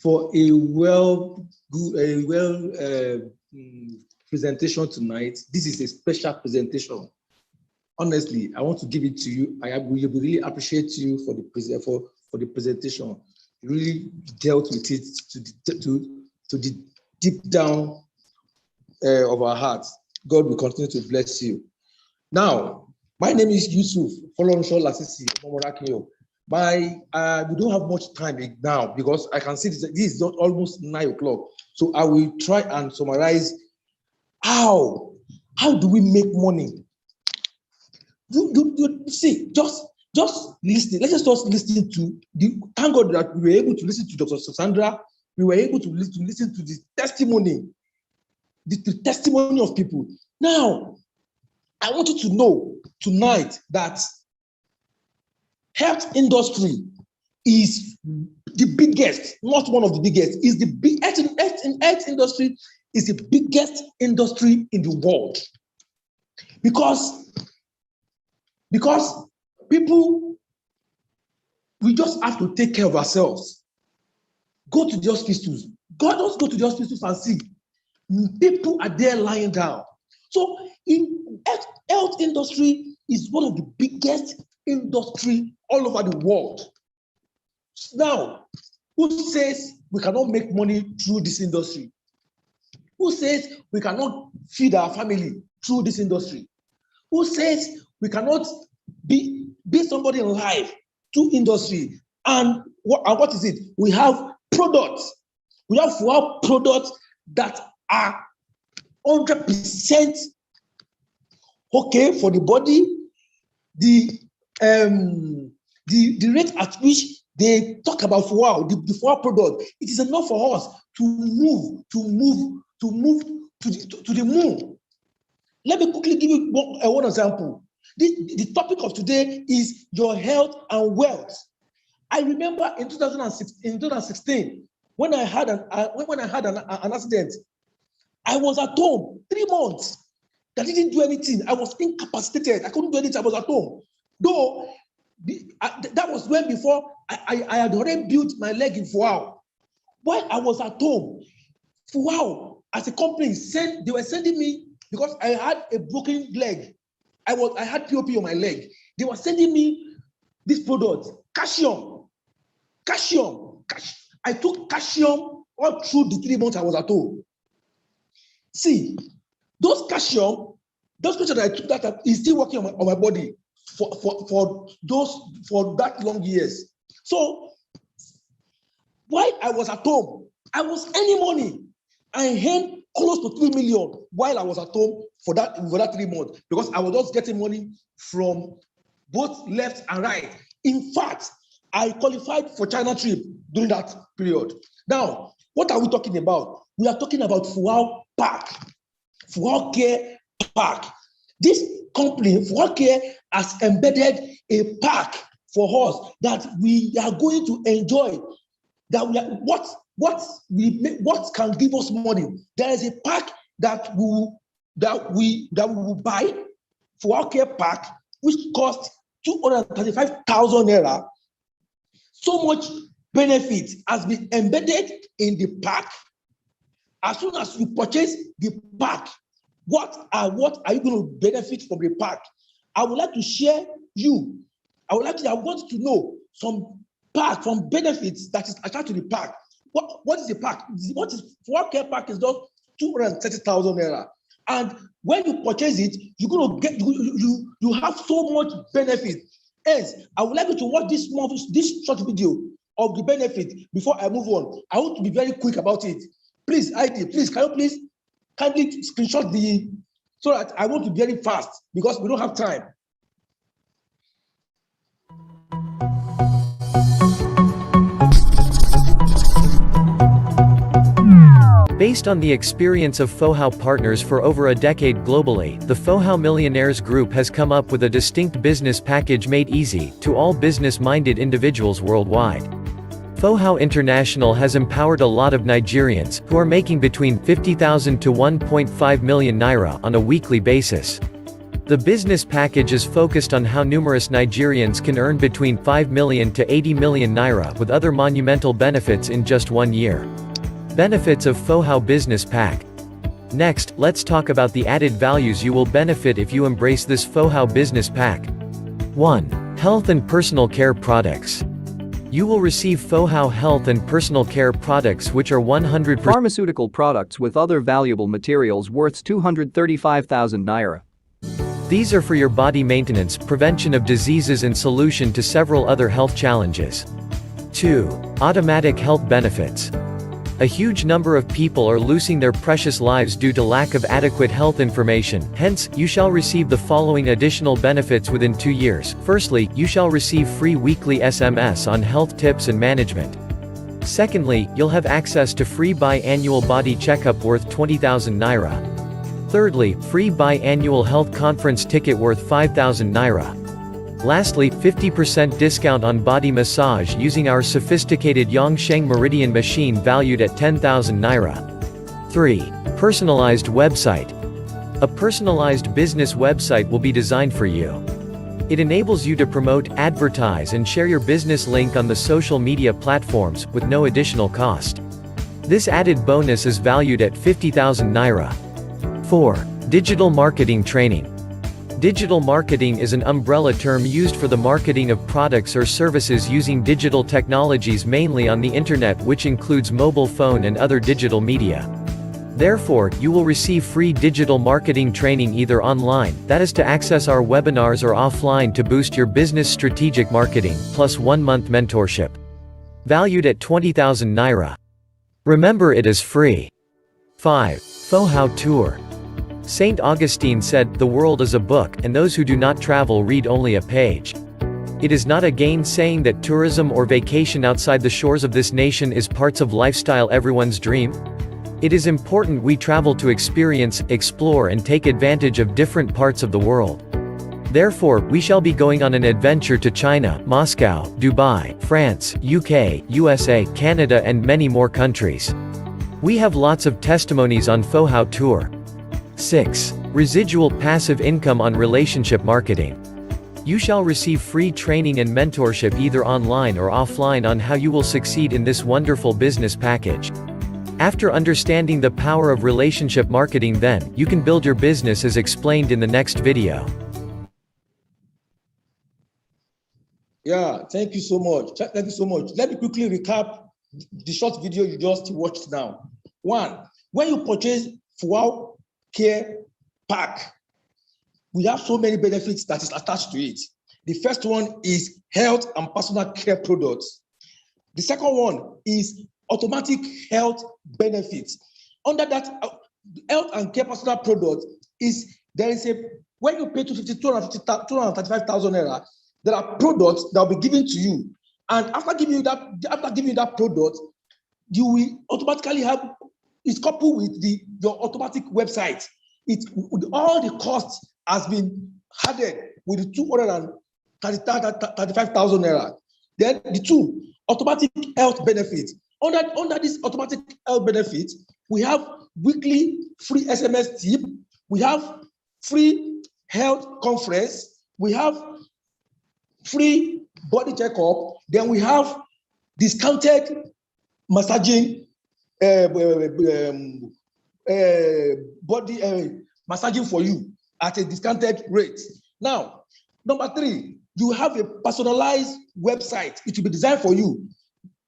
J: for a well presentation tonight. This is a special presentation. Honestly, I want to give it to you. I really appreciate you for the presentation. You really dealt with it to the deep down of our hearts. God will continue to bless you. Now, my name is Yusuf Folorunso Lasisi Momorakinyo. We don't have much time now because I can see this is almost 9 o'clock. So I will try and summarize how do we make money? You see, just listen. Let's just listen to thank God that we were able to listen to Dr. Sandra. We were able to listen to the testimony, the testimony of people. Now, I want you to know tonight that health industry is the biggest, not one of the biggest, is the big health industry is the biggest industry in the world. Because people, we just have to take care of ourselves. Go to the hospitals. Just go to the hospitals and see. People are there lying down. So in health industry is one of the biggest industry all over the world. Now, who says we cannot make money through this industry? Who says we cannot feed our family through this industry? Who says we cannot be somebody in life through industry? And what is it? We have products. We have products that are 100% okay for the body. The rate at which they talk about the FUAO product, it is enough for us to move to the moon. Let me quickly give you one example. The topic of today is your health and wealth. I remember in 2016, when I had an accident, I was at home 3 months. I didn't do anything. I was incapacitated. I couldn't do anything. I was at home. Though that was when before I had already built my leg in FUAO. While I was at home, FUAO as a company they were sending me, because I had a broken leg. I had POP on my leg. They were sending me this product, calcium. I took calcium all through the 3 months I was at home. See, those calcium that I took that is still working on my body for that long years. So while I was at home, I was earning money. I earned close to 3 million while I was at home for that 3 months, because I was just getting money from both left and right. In fact, I qualified for China trip during that period. Now, what are we talking about? We are talking about FUAO Pack, FUAO Care Pack. This company, FUAO Care, has embedded a pack for us that we are going to enjoy. What can give us money? There is a pack that we will buy, FUAO Care Pack, which costs 235,000 naira. So much benefit has been embedded in the pack. As soon as you purchase the pack, what are you going to benefit from the pack? I would like to share you. I want to know some benefits that is attached to the pack. What is the pack? What is FUAO Care Pack is just 230,000 naira. And when you purchase it, you're going to get you have so much benefit. Hence, I would like you to watch this short video of the benefit before I move on. I want to be very quick about it. Please, can you kindly screenshot so that I want to be very fast because we don't have time.
K: Based on the experience of FOHAO partners for over a decade globally, the FOHAO Millionaires Group has come up with a distinct business package made easy to all business-minded individuals worldwide. FOHAO International has empowered a lot of Nigerians, who are making between 50,000 to 1.5 million naira on a weekly basis. The business package is focused on how numerous Nigerians can earn between 5 million to 80 million naira with other monumental benefits in just 1 year. Benefits of FOHAO Business Pack. Next, let's talk about the added values you will benefit if you embrace this FOHAO Business Pack. 1. Health and personal care products. You will receive FOHAO health and personal care products which are 100%
L: pharmaceutical products with other valuable materials worth 235,000 naira.
K: These are for your body maintenance, prevention of diseases and solution to several other health challenges. 2. Automatic health benefits. A huge number of people are losing their precious lives due to lack of adequate health information, hence, you shall receive the following additional benefits within 2 years. Firstly, you shall receive free weekly SMS on health tips and management. Secondly, you'll have access to free biannual body checkup worth 20,000 naira. Thirdly, free biannual health conference ticket worth 5,000 naira. Lastly, 50% discount on body massage using our sophisticated Yongsheng Meridian machine valued at 10,000 naira. 3. Personalized website. A personalized business website will be designed for you. It enables you to promote, advertise and share your business link on the social media platforms, with no additional cost. This added bonus is valued at 50,000 naira. 4. Digital marketing training. Digital marketing is an umbrella term used for the marketing of products or services using digital technologies mainly on the internet, which includes mobile phone and other digital media. Therefore, you will receive free digital marketing training either online, that is to access our webinars, or offline to boost your business strategic marketing, plus 1 month mentorship. Valued at 20,000 Naira. Remember, it is free. 5. Fohao Tour. Saint Augustine said, "The world is a book, and those who do not travel read only a page." It is not a gainsaying that tourism or vacation outside the shores of this nation is parts of lifestyle everyone's dream. It is important we travel to experience, explore and take advantage of different parts of the world. Therefore, we shall be going on an adventure to China, Moscow, Dubai, France, UK, USA, Canada and many more countries. We have lots of testimonies on Fohao Tour. 6. Residual passive income on relationship marketing. You shall receive free training and mentorship either online or offline on how you will succeed in this wonderful business package. After understanding the power of relationship marketing, then, you can build your business as explained in the next video.
J: Yeah, thank you so much. Thank you so much. Let me quickly recap the short video you just watched now. 1, when you purchase Fohao Care Pack, we have so many benefits that is attached to it. The first one is health and personal care products. The second one is automatic health benefits. Under that health and care personal product when you pay 235,000 Naira, there are products that will be given to you. And after giving you that product, you will automatically have, it's coupled with your automatic website. All the costs has been added with the 235,000 Naira. Then the 2 automatic health benefits. Under this automatic health benefit, we have weekly free SMS tip, we have free health conference, we have free body checkup, then we have discounted massaging massaging for you at a discounted rate. Now, number 3, you have a personalized website. It will be designed for you.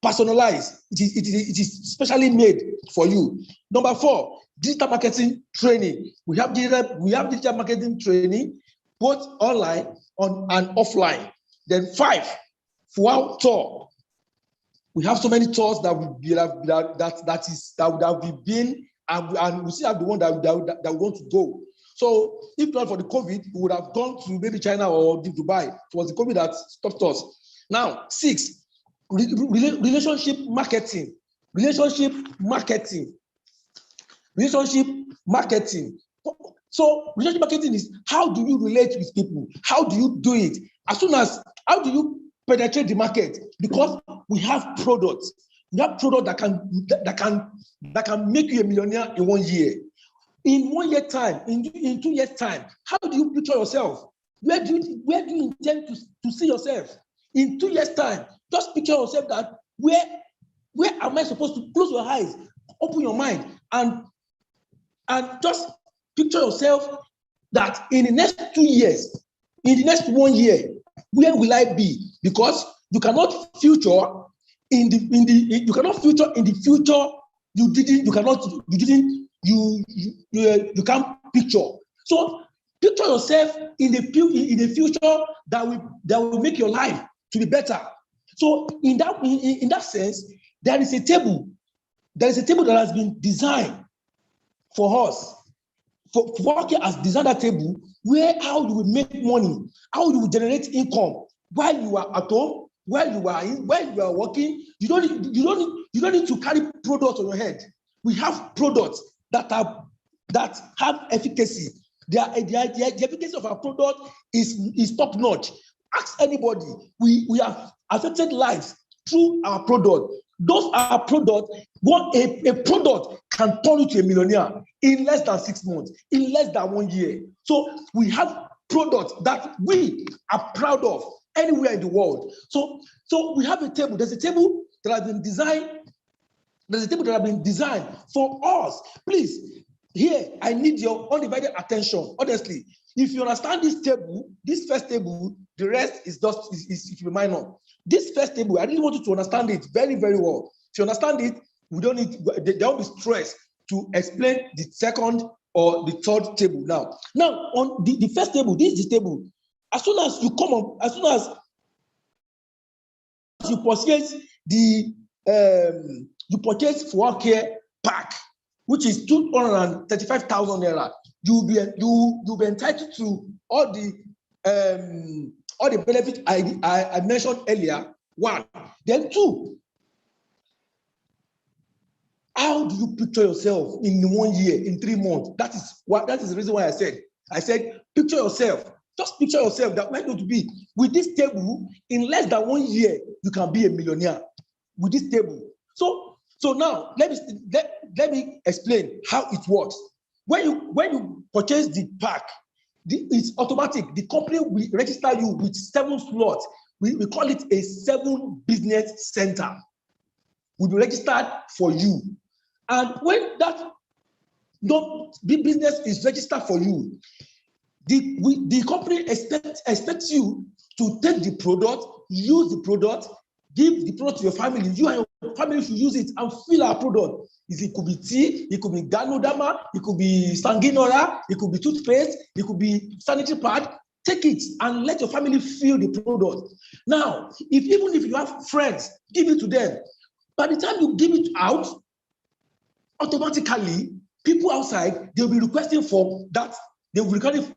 J: Personalized. It is specially made for you. Number 4, digital marketing training. We have digital marketing training, both online and offline. Then 5, Fohao Tour. We have so many tours that would have been, and we still have the one that we want to go. So if not for the COVID, we would have gone to maybe China or Dubai. It was the COVID that stopped us. Now, 6, relationship marketing. Relationship marketing. So relationship marketing is, how do you relate with people? How do you do it? How do you penetrate the market? Because we have products. We have products that can make you a millionaire in 1 year. In 1 year time, in 2 years time, how do you picture yourself? Where do you intend to see yourself? In 2 years time, just picture yourself that where am I supposed to close your eyes, open your mind, and just picture yourself that in the next 2 years, in the next 1 year, where will I be? Because you cannot future in the future you can't picture. So picture yourself in the future that will make your life to be better. So in that sense, there is a table that has been designed for us. For Fohao has designed that table where how you will make money, how you will generate income while you are at home, while you are working. You don't need to carry products on your head. We have products that have efficacy. The efficacy of our product is top notch. Ask anybody. We have affected lives through our product. Those are products. A product can turn you to a millionaire in less than 6 months, in less than 1 year. So we have products that we are proud of anywhere in the world. So we have a table. There's a table that has been designed for us. Please, here I need your undivided attention. Honestly, If you understand this table, this first table, the rest is just is minor. This first table, I really want you to understand it very, very well. If you understand it, we don't need, there won't be stress to explain the second or the third table now. Now, on the first table, this is the table. As soon as you come up, as soon as you purchase the you purchase for care pack, which is 235,000 naira, you'll be entitled to all the benefits I mentioned earlier. One, then two. How do you picture yourself in 1 year, in 3 months? That is the reason why I said picture yourself. Just picture yourself that might not be with this table. In less than 1 year, you can be a millionaire with this table. So now let me explain how it works. When you purchase the pack, it's automatic. The company will register you with 7 slots. We call it a 7 business center. Will be registered for you. And when that business is registered for you, the company expects you to take the product, use the product, give the product to your family. You and your family should use it and feel our product. It could be tea, it could be Ganodama, it could be Sanguinora, it could be toothpaste, it could be sanitary pad. Take it and let your family feel the product. Now, even if you have friends, give it to them. By the time you give it out, automatically, people outside, they'll be requesting for that. They will request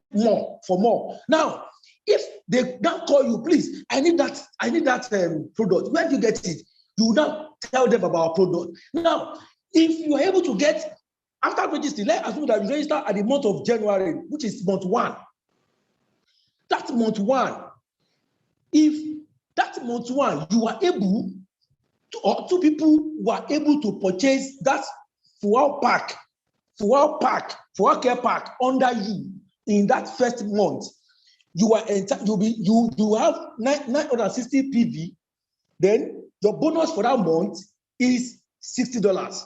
J: for more. Now, if they don't call you, please, I need that product. Where do you get it? You will now tell them about our product. Now, if you are able to get, after registering, let's assume that you register at the month of January, which is month 1. That month 1, if that month 1, you are able to, or 2 people who are able to purchase that full care pack under you in that first month, you are you have 960 PV. Then your bonus for that month is $60.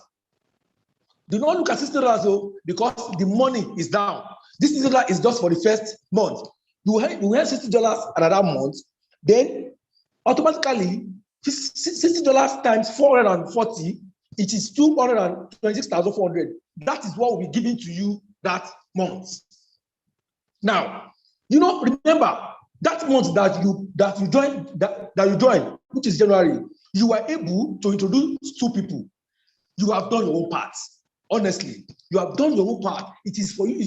J: Do not look at $60 though, because the money is down. This $60 is just for the first month. You have $60 another month, then automatically $60 times 440, it is 226,400. That is what will be given to you that month. Now, remember that month that you joined, which is January, you were able to introduce 2 people. You have done your own part. Honestly, you have done your own part. It is for you.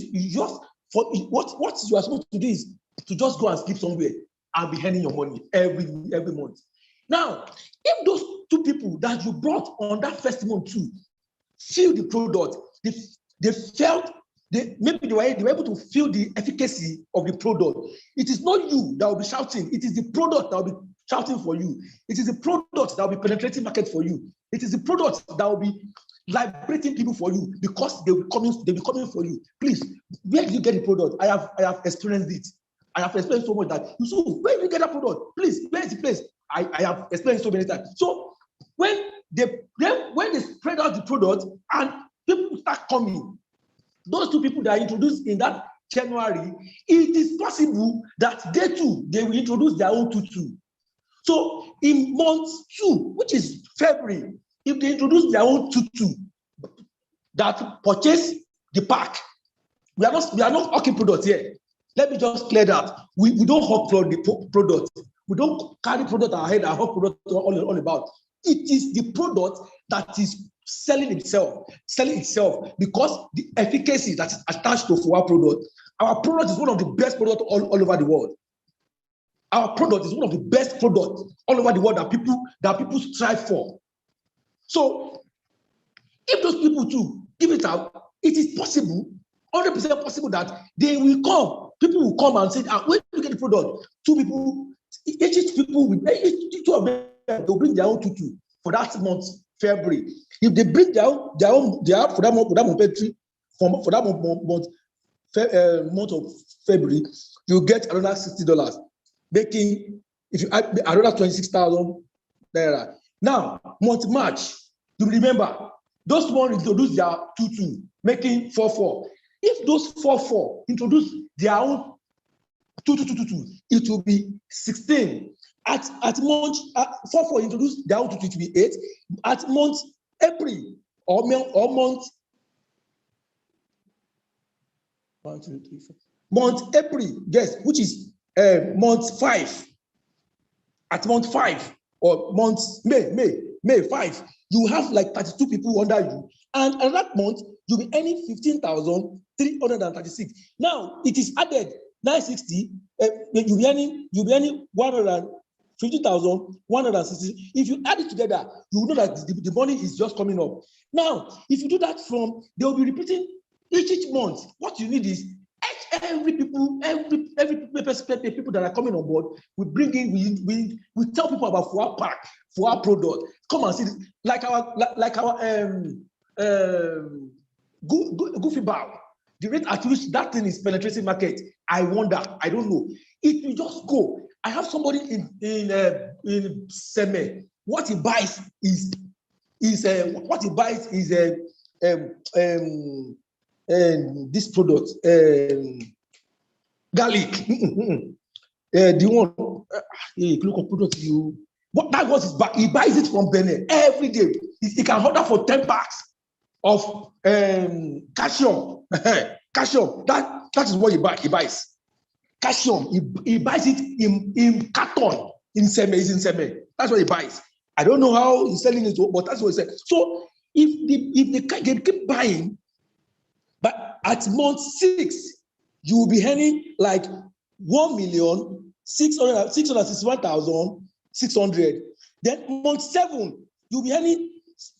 J: What you are supposed to do is to just go and sleep somewhere and be earning your money every month. Now, if those 2 people that you brought on that first month too feel the product, maybe they were able to feel the efficacy of the product. It is not you that will be shouting. It is the product that will be shouting for you. It is the product that will be penetrating market for you. It is the product that will be liberating people for you, because they'll be coming for you. Please, where do you get the product? I have experienced it. I have explained so much that where do you get that product? Please, where is the place? I have explained so many times. So when they spread out the product and people start coming, those 2 people that are introduced in that January, it is possible that they too, they will introduce their own 2. So in month 2, which is February, if they introduce their own 2 that purchase the pack, we are not hawking products here. Let me just clear that. We don't hawk the product. We don't carry product ahead and hawk product all about. It is the product that is selling itself because the efficacy that is attached to our product. Our product is one of the best products all over the world. Our product is one of the best products all over the world that people strive for. So if those people too give it out, it is possible, 100% possible, that they will come. People will come and say, where do you get the product? 2 people, each 2 of them, they'll bring their own 2 for that month, February. If they bring their own for that month of February, you get another $60, making, if you add another 26,000 naira. Now, month March, you remember those ones introduce their 2, making 44. If those 4 introduce their own 2, it will be 16. At month 4 introduce their own 2, it will be 8. At month April or month 1, 2, 3, 4. Month April, yes, which is month 5. At month 5 or month May 5, you have like 32 people under you, and another month you'll be earning 15,336. Now it is added 960. You'll be earning 150,160. If you add it together, you will know that the money is just coming up. Now, if you do that they will be repeating each month. What you need is every people that are coming on board, we bring in, we tell people about Fua Park, Fua product. Come and see this. Like our Goofy Bow. The rate at which that thing is penetrating market, I wonder, I don't know. It will just go. I have somebody in Seme. What he buys is this product, garlic. The one, look at product that was his bag. He buys it from Benin every day. He can order for 10 packs of calcium. Calcium. That is what he buys. Calcium. He buys it in carton in Seme. He's in Seme. That's what he buys. I don't know how he's selling it, but that's what he said. So if they keep buying, but at month 6, you will be earning like 1,661,600. Then month 7, you'll be earning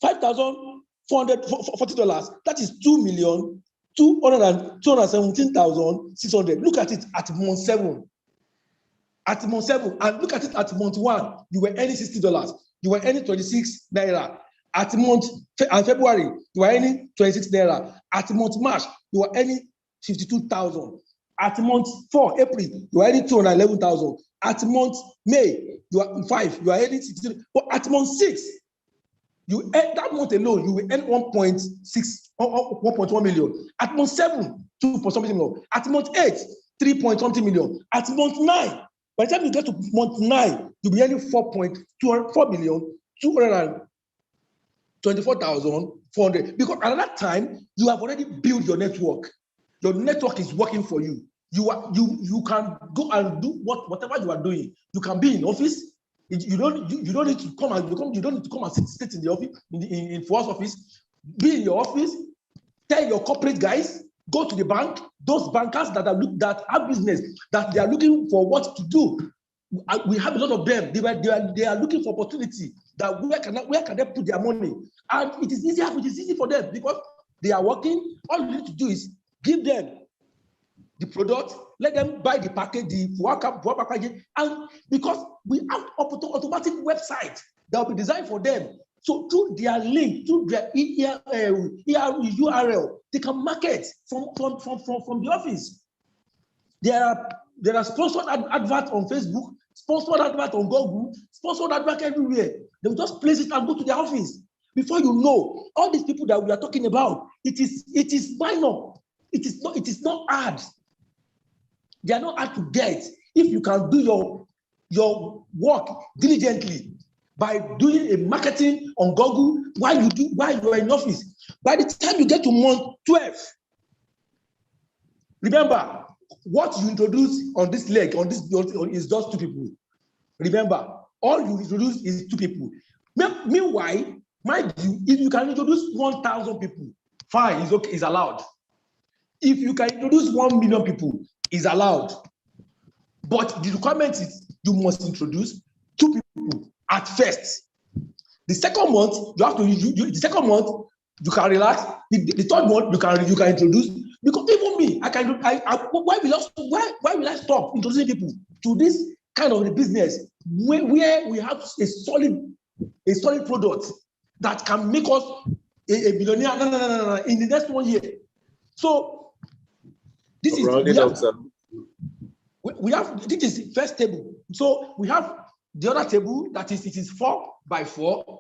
J: $5,440. That is 2,217,600. Look at it at month 7. At month 7, and look at it at month 1, you were earning $60. You were earning 26 naira. At month February, you were earning 26 naira. At month March, you were earning 52,000. At month 4, April, you were earning 211,000. At month May, you are 5, you are earning 62. But at month 6, you earn that month alone, you will earn 1.1 million. At month 7, 2.something million. At month 8, 3.something million. At month 9, by the time you get to month 9, you'll be earning 4,224,400. Because at that time, you have already built your network. Your network is working for you. You can go and do whatever you are doing. You can be in office. You don't need to come and sit in the office in Fua's office. Be in your office. Tell your corporate guys. Go to the bank. Those bankers that have business, that they are looking for what to do. We have a lot of them. They are looking for opportunity. That where can they put their money? And it is easy for them because they are working. All you need to do is give them the product, let them buy the package, the Fua packaging, and because we have automatic website that will be designed for them. So through their link, through their URL, they can market from the office. There are sponsored adverts on Facebook, sponsored adverts on Google, sponsored adverts everywhere. They will just place it and go to their office. Before you know, all these people that we are talking about, it is minor. It is not hard. They are not hard to get if you can do your work diligently by doing a marketing on Google while you are in office. By the time you get to month 12, remember what you introduce on this leg is just 2 people. Remember, all you introduce is 2 people. Meanwhile, mind you, if you can introduce 1,000 people, fine, it's okay, it's allowed. If you can introduce 1 million people, it's allowed. But the requirement is you must introduce 2 people at first. The second month, you have to the second month you can relax. The third month you can introduce. Because even me, why will I stop introducing people to this kind of a business where we have a solid product that can make us a millionaire in the next 1 year. So this is we have this is the first table. So we have the other table that is 4x4.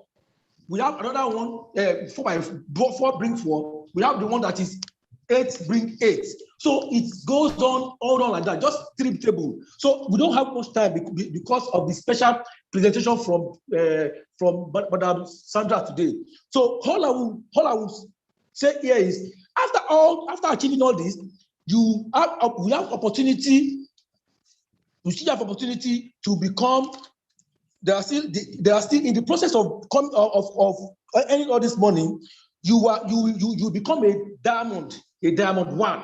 J: We have another one 4x4 bring 4. We have the one that is 8 bring 8. So it goes on all on like that, just three table. So we don't have much time because of the special presentation from Madam Sandra today. So all I will say here is, after achieving all this, we have opportunity. We still have opportunity to become. They are still in the process of earning all this money. You become a diamond 1.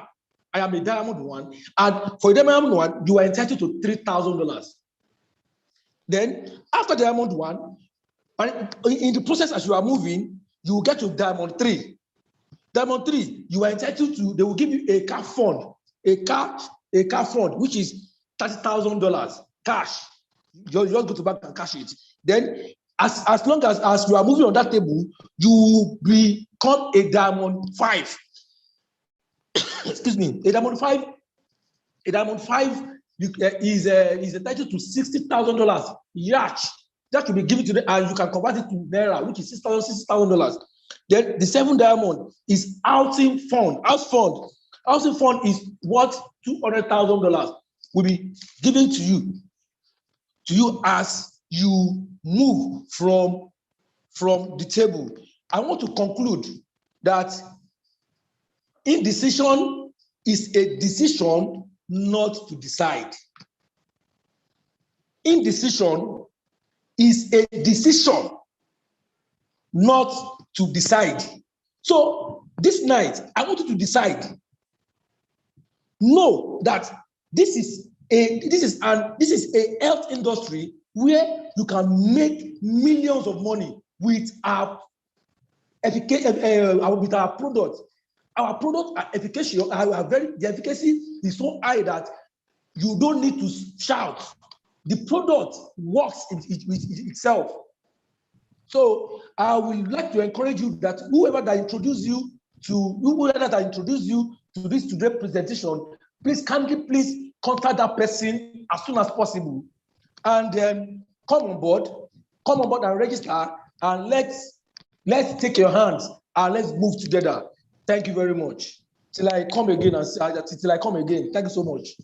J: I am a diamond 1, and for a diamond 1, you are entitled to $3,000. Then after diamond 1, and in the process as you are moving, you will get to diamond 3. Diamond 3, you are entitled to. They will give you a car fund, a car fund, which is $30,000 cash. You just go to bank and cash it. Then, as long as you are moving on that table, you become a diamond 5. Excuse me, a diamond 5. A diamond 5 is entitled to $60,000 yacht. That will be given to them, and you can convert it to naira, which is $60,000. Then the 7th diamond is housing fund. Housing fund is worth $200,000. Will be given to you as you move from the table. I want to conclude that indecision is a decision not to decide. Indecision is a decision not to decide. So this night, I want you to decide. Know that this is a health industry where you can make millions of money with our products. Our products are efficacious. The efficacy is so high that you don't need to shout. The product works itself. So I would like to encourage you that whoever that introduced you to this today's presentation, please kindly contact that person as soon as possible, and come on board and register, and let's take your hands and let's move together. Thank you very much. Till I come again. Thank you so much.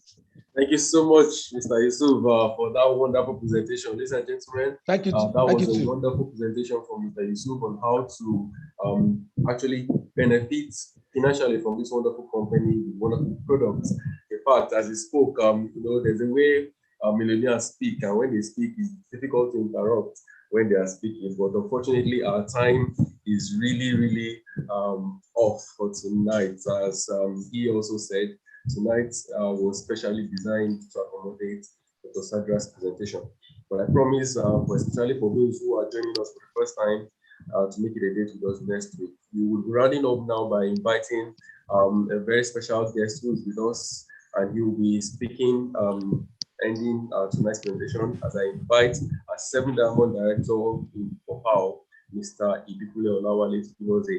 A: Thank you so much, Mr. Yusuf, for that wonderful presentation. Ladies and gentlemen,
J: thank you.
A: That was a wonderful presentation from Mr. Yusuf on how to actually benefit financially from this wonderful company, wonderful products. In fact, as he spoke, there's a way millionaires speak, and when they speak, it's difficult to interrupt when they are speaking. But unfortunately, our time is really off for tonight. As he also said, tonight was specially designed to accommodate Dr. Sandra's presentation. But I promise, especially for those who are joining us for the first time, to make it a date with us next week. We will be rounding up now by inviting a very special guest who is with us, and he will be speaking, ending tonight's presentation, as I invite our 7th Diamond Director in Popao, Mr. Ibikule Olawale, to give us a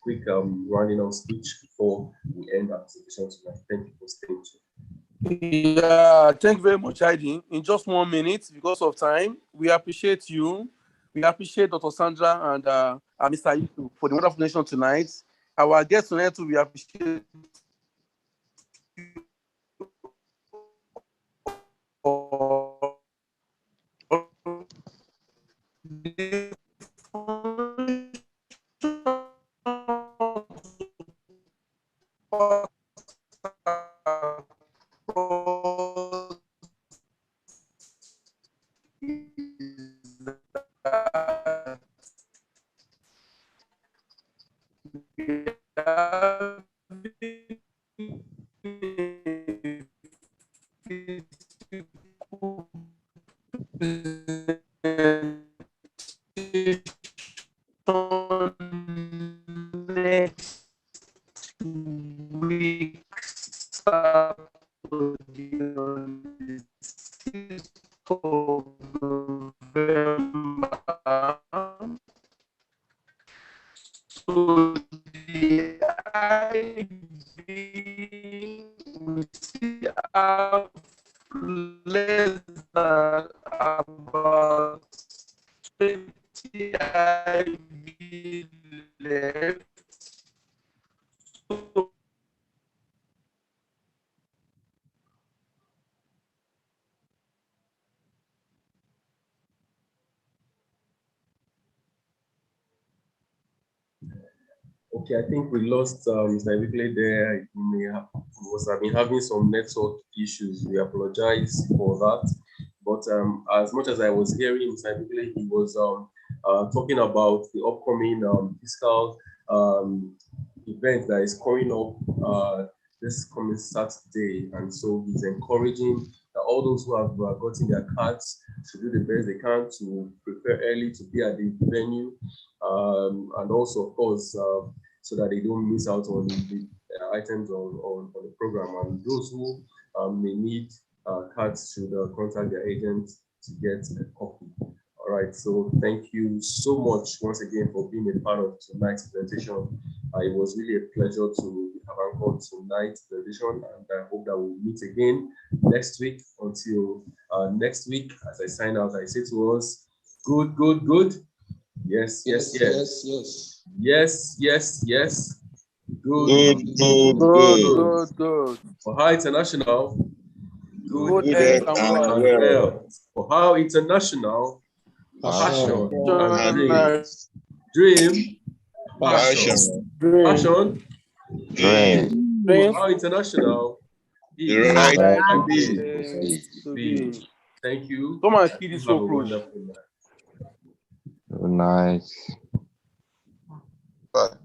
A: quick rounding up speech before we end our presentation tonight. Thank you for staying tuned.
H: Yeah, thank you very much, Heidi. In just 1 minute, because of time, we appreciate you. We appreciate Dr. Sandra and Mr. Yusuf for the wonderful presentation tonight. Our guests tonight, we appreciate next week Saturday on the 6th of November. So the IB will still have less than about 20 IB left. So
A: Okay, I think we lost Mr. Ebikwele there. He may have been having some network issues. We apologize for that. But as much as I was hearing Mr. Ebikwele, he was talking about the upcoming fiscal event that is coming up this coming Saturday. And so he's encouraging all those who have gotten their cards to do the best they can to prepare early to be at the venue. And also, of course, so that they don't miss out on the items on the program. And those who may need cards should contact their agent to get a copy. All right, so thank you so much once again for being a part of tonight's presentation. It was really a pleasure to have anchored tonight's presentation, and I hope that we'll meet again next week. Until next week, as I sign out, I say to us, good, good, good. Yes, yes, yes. Yes, yes, yes. Good, good. For How International, good and well. For How International, passion and dream, passion, dream. For How International,
M: the right
A: be. Thank you.
M: Come on, kid is so close.
N: Nice.
G: Bye.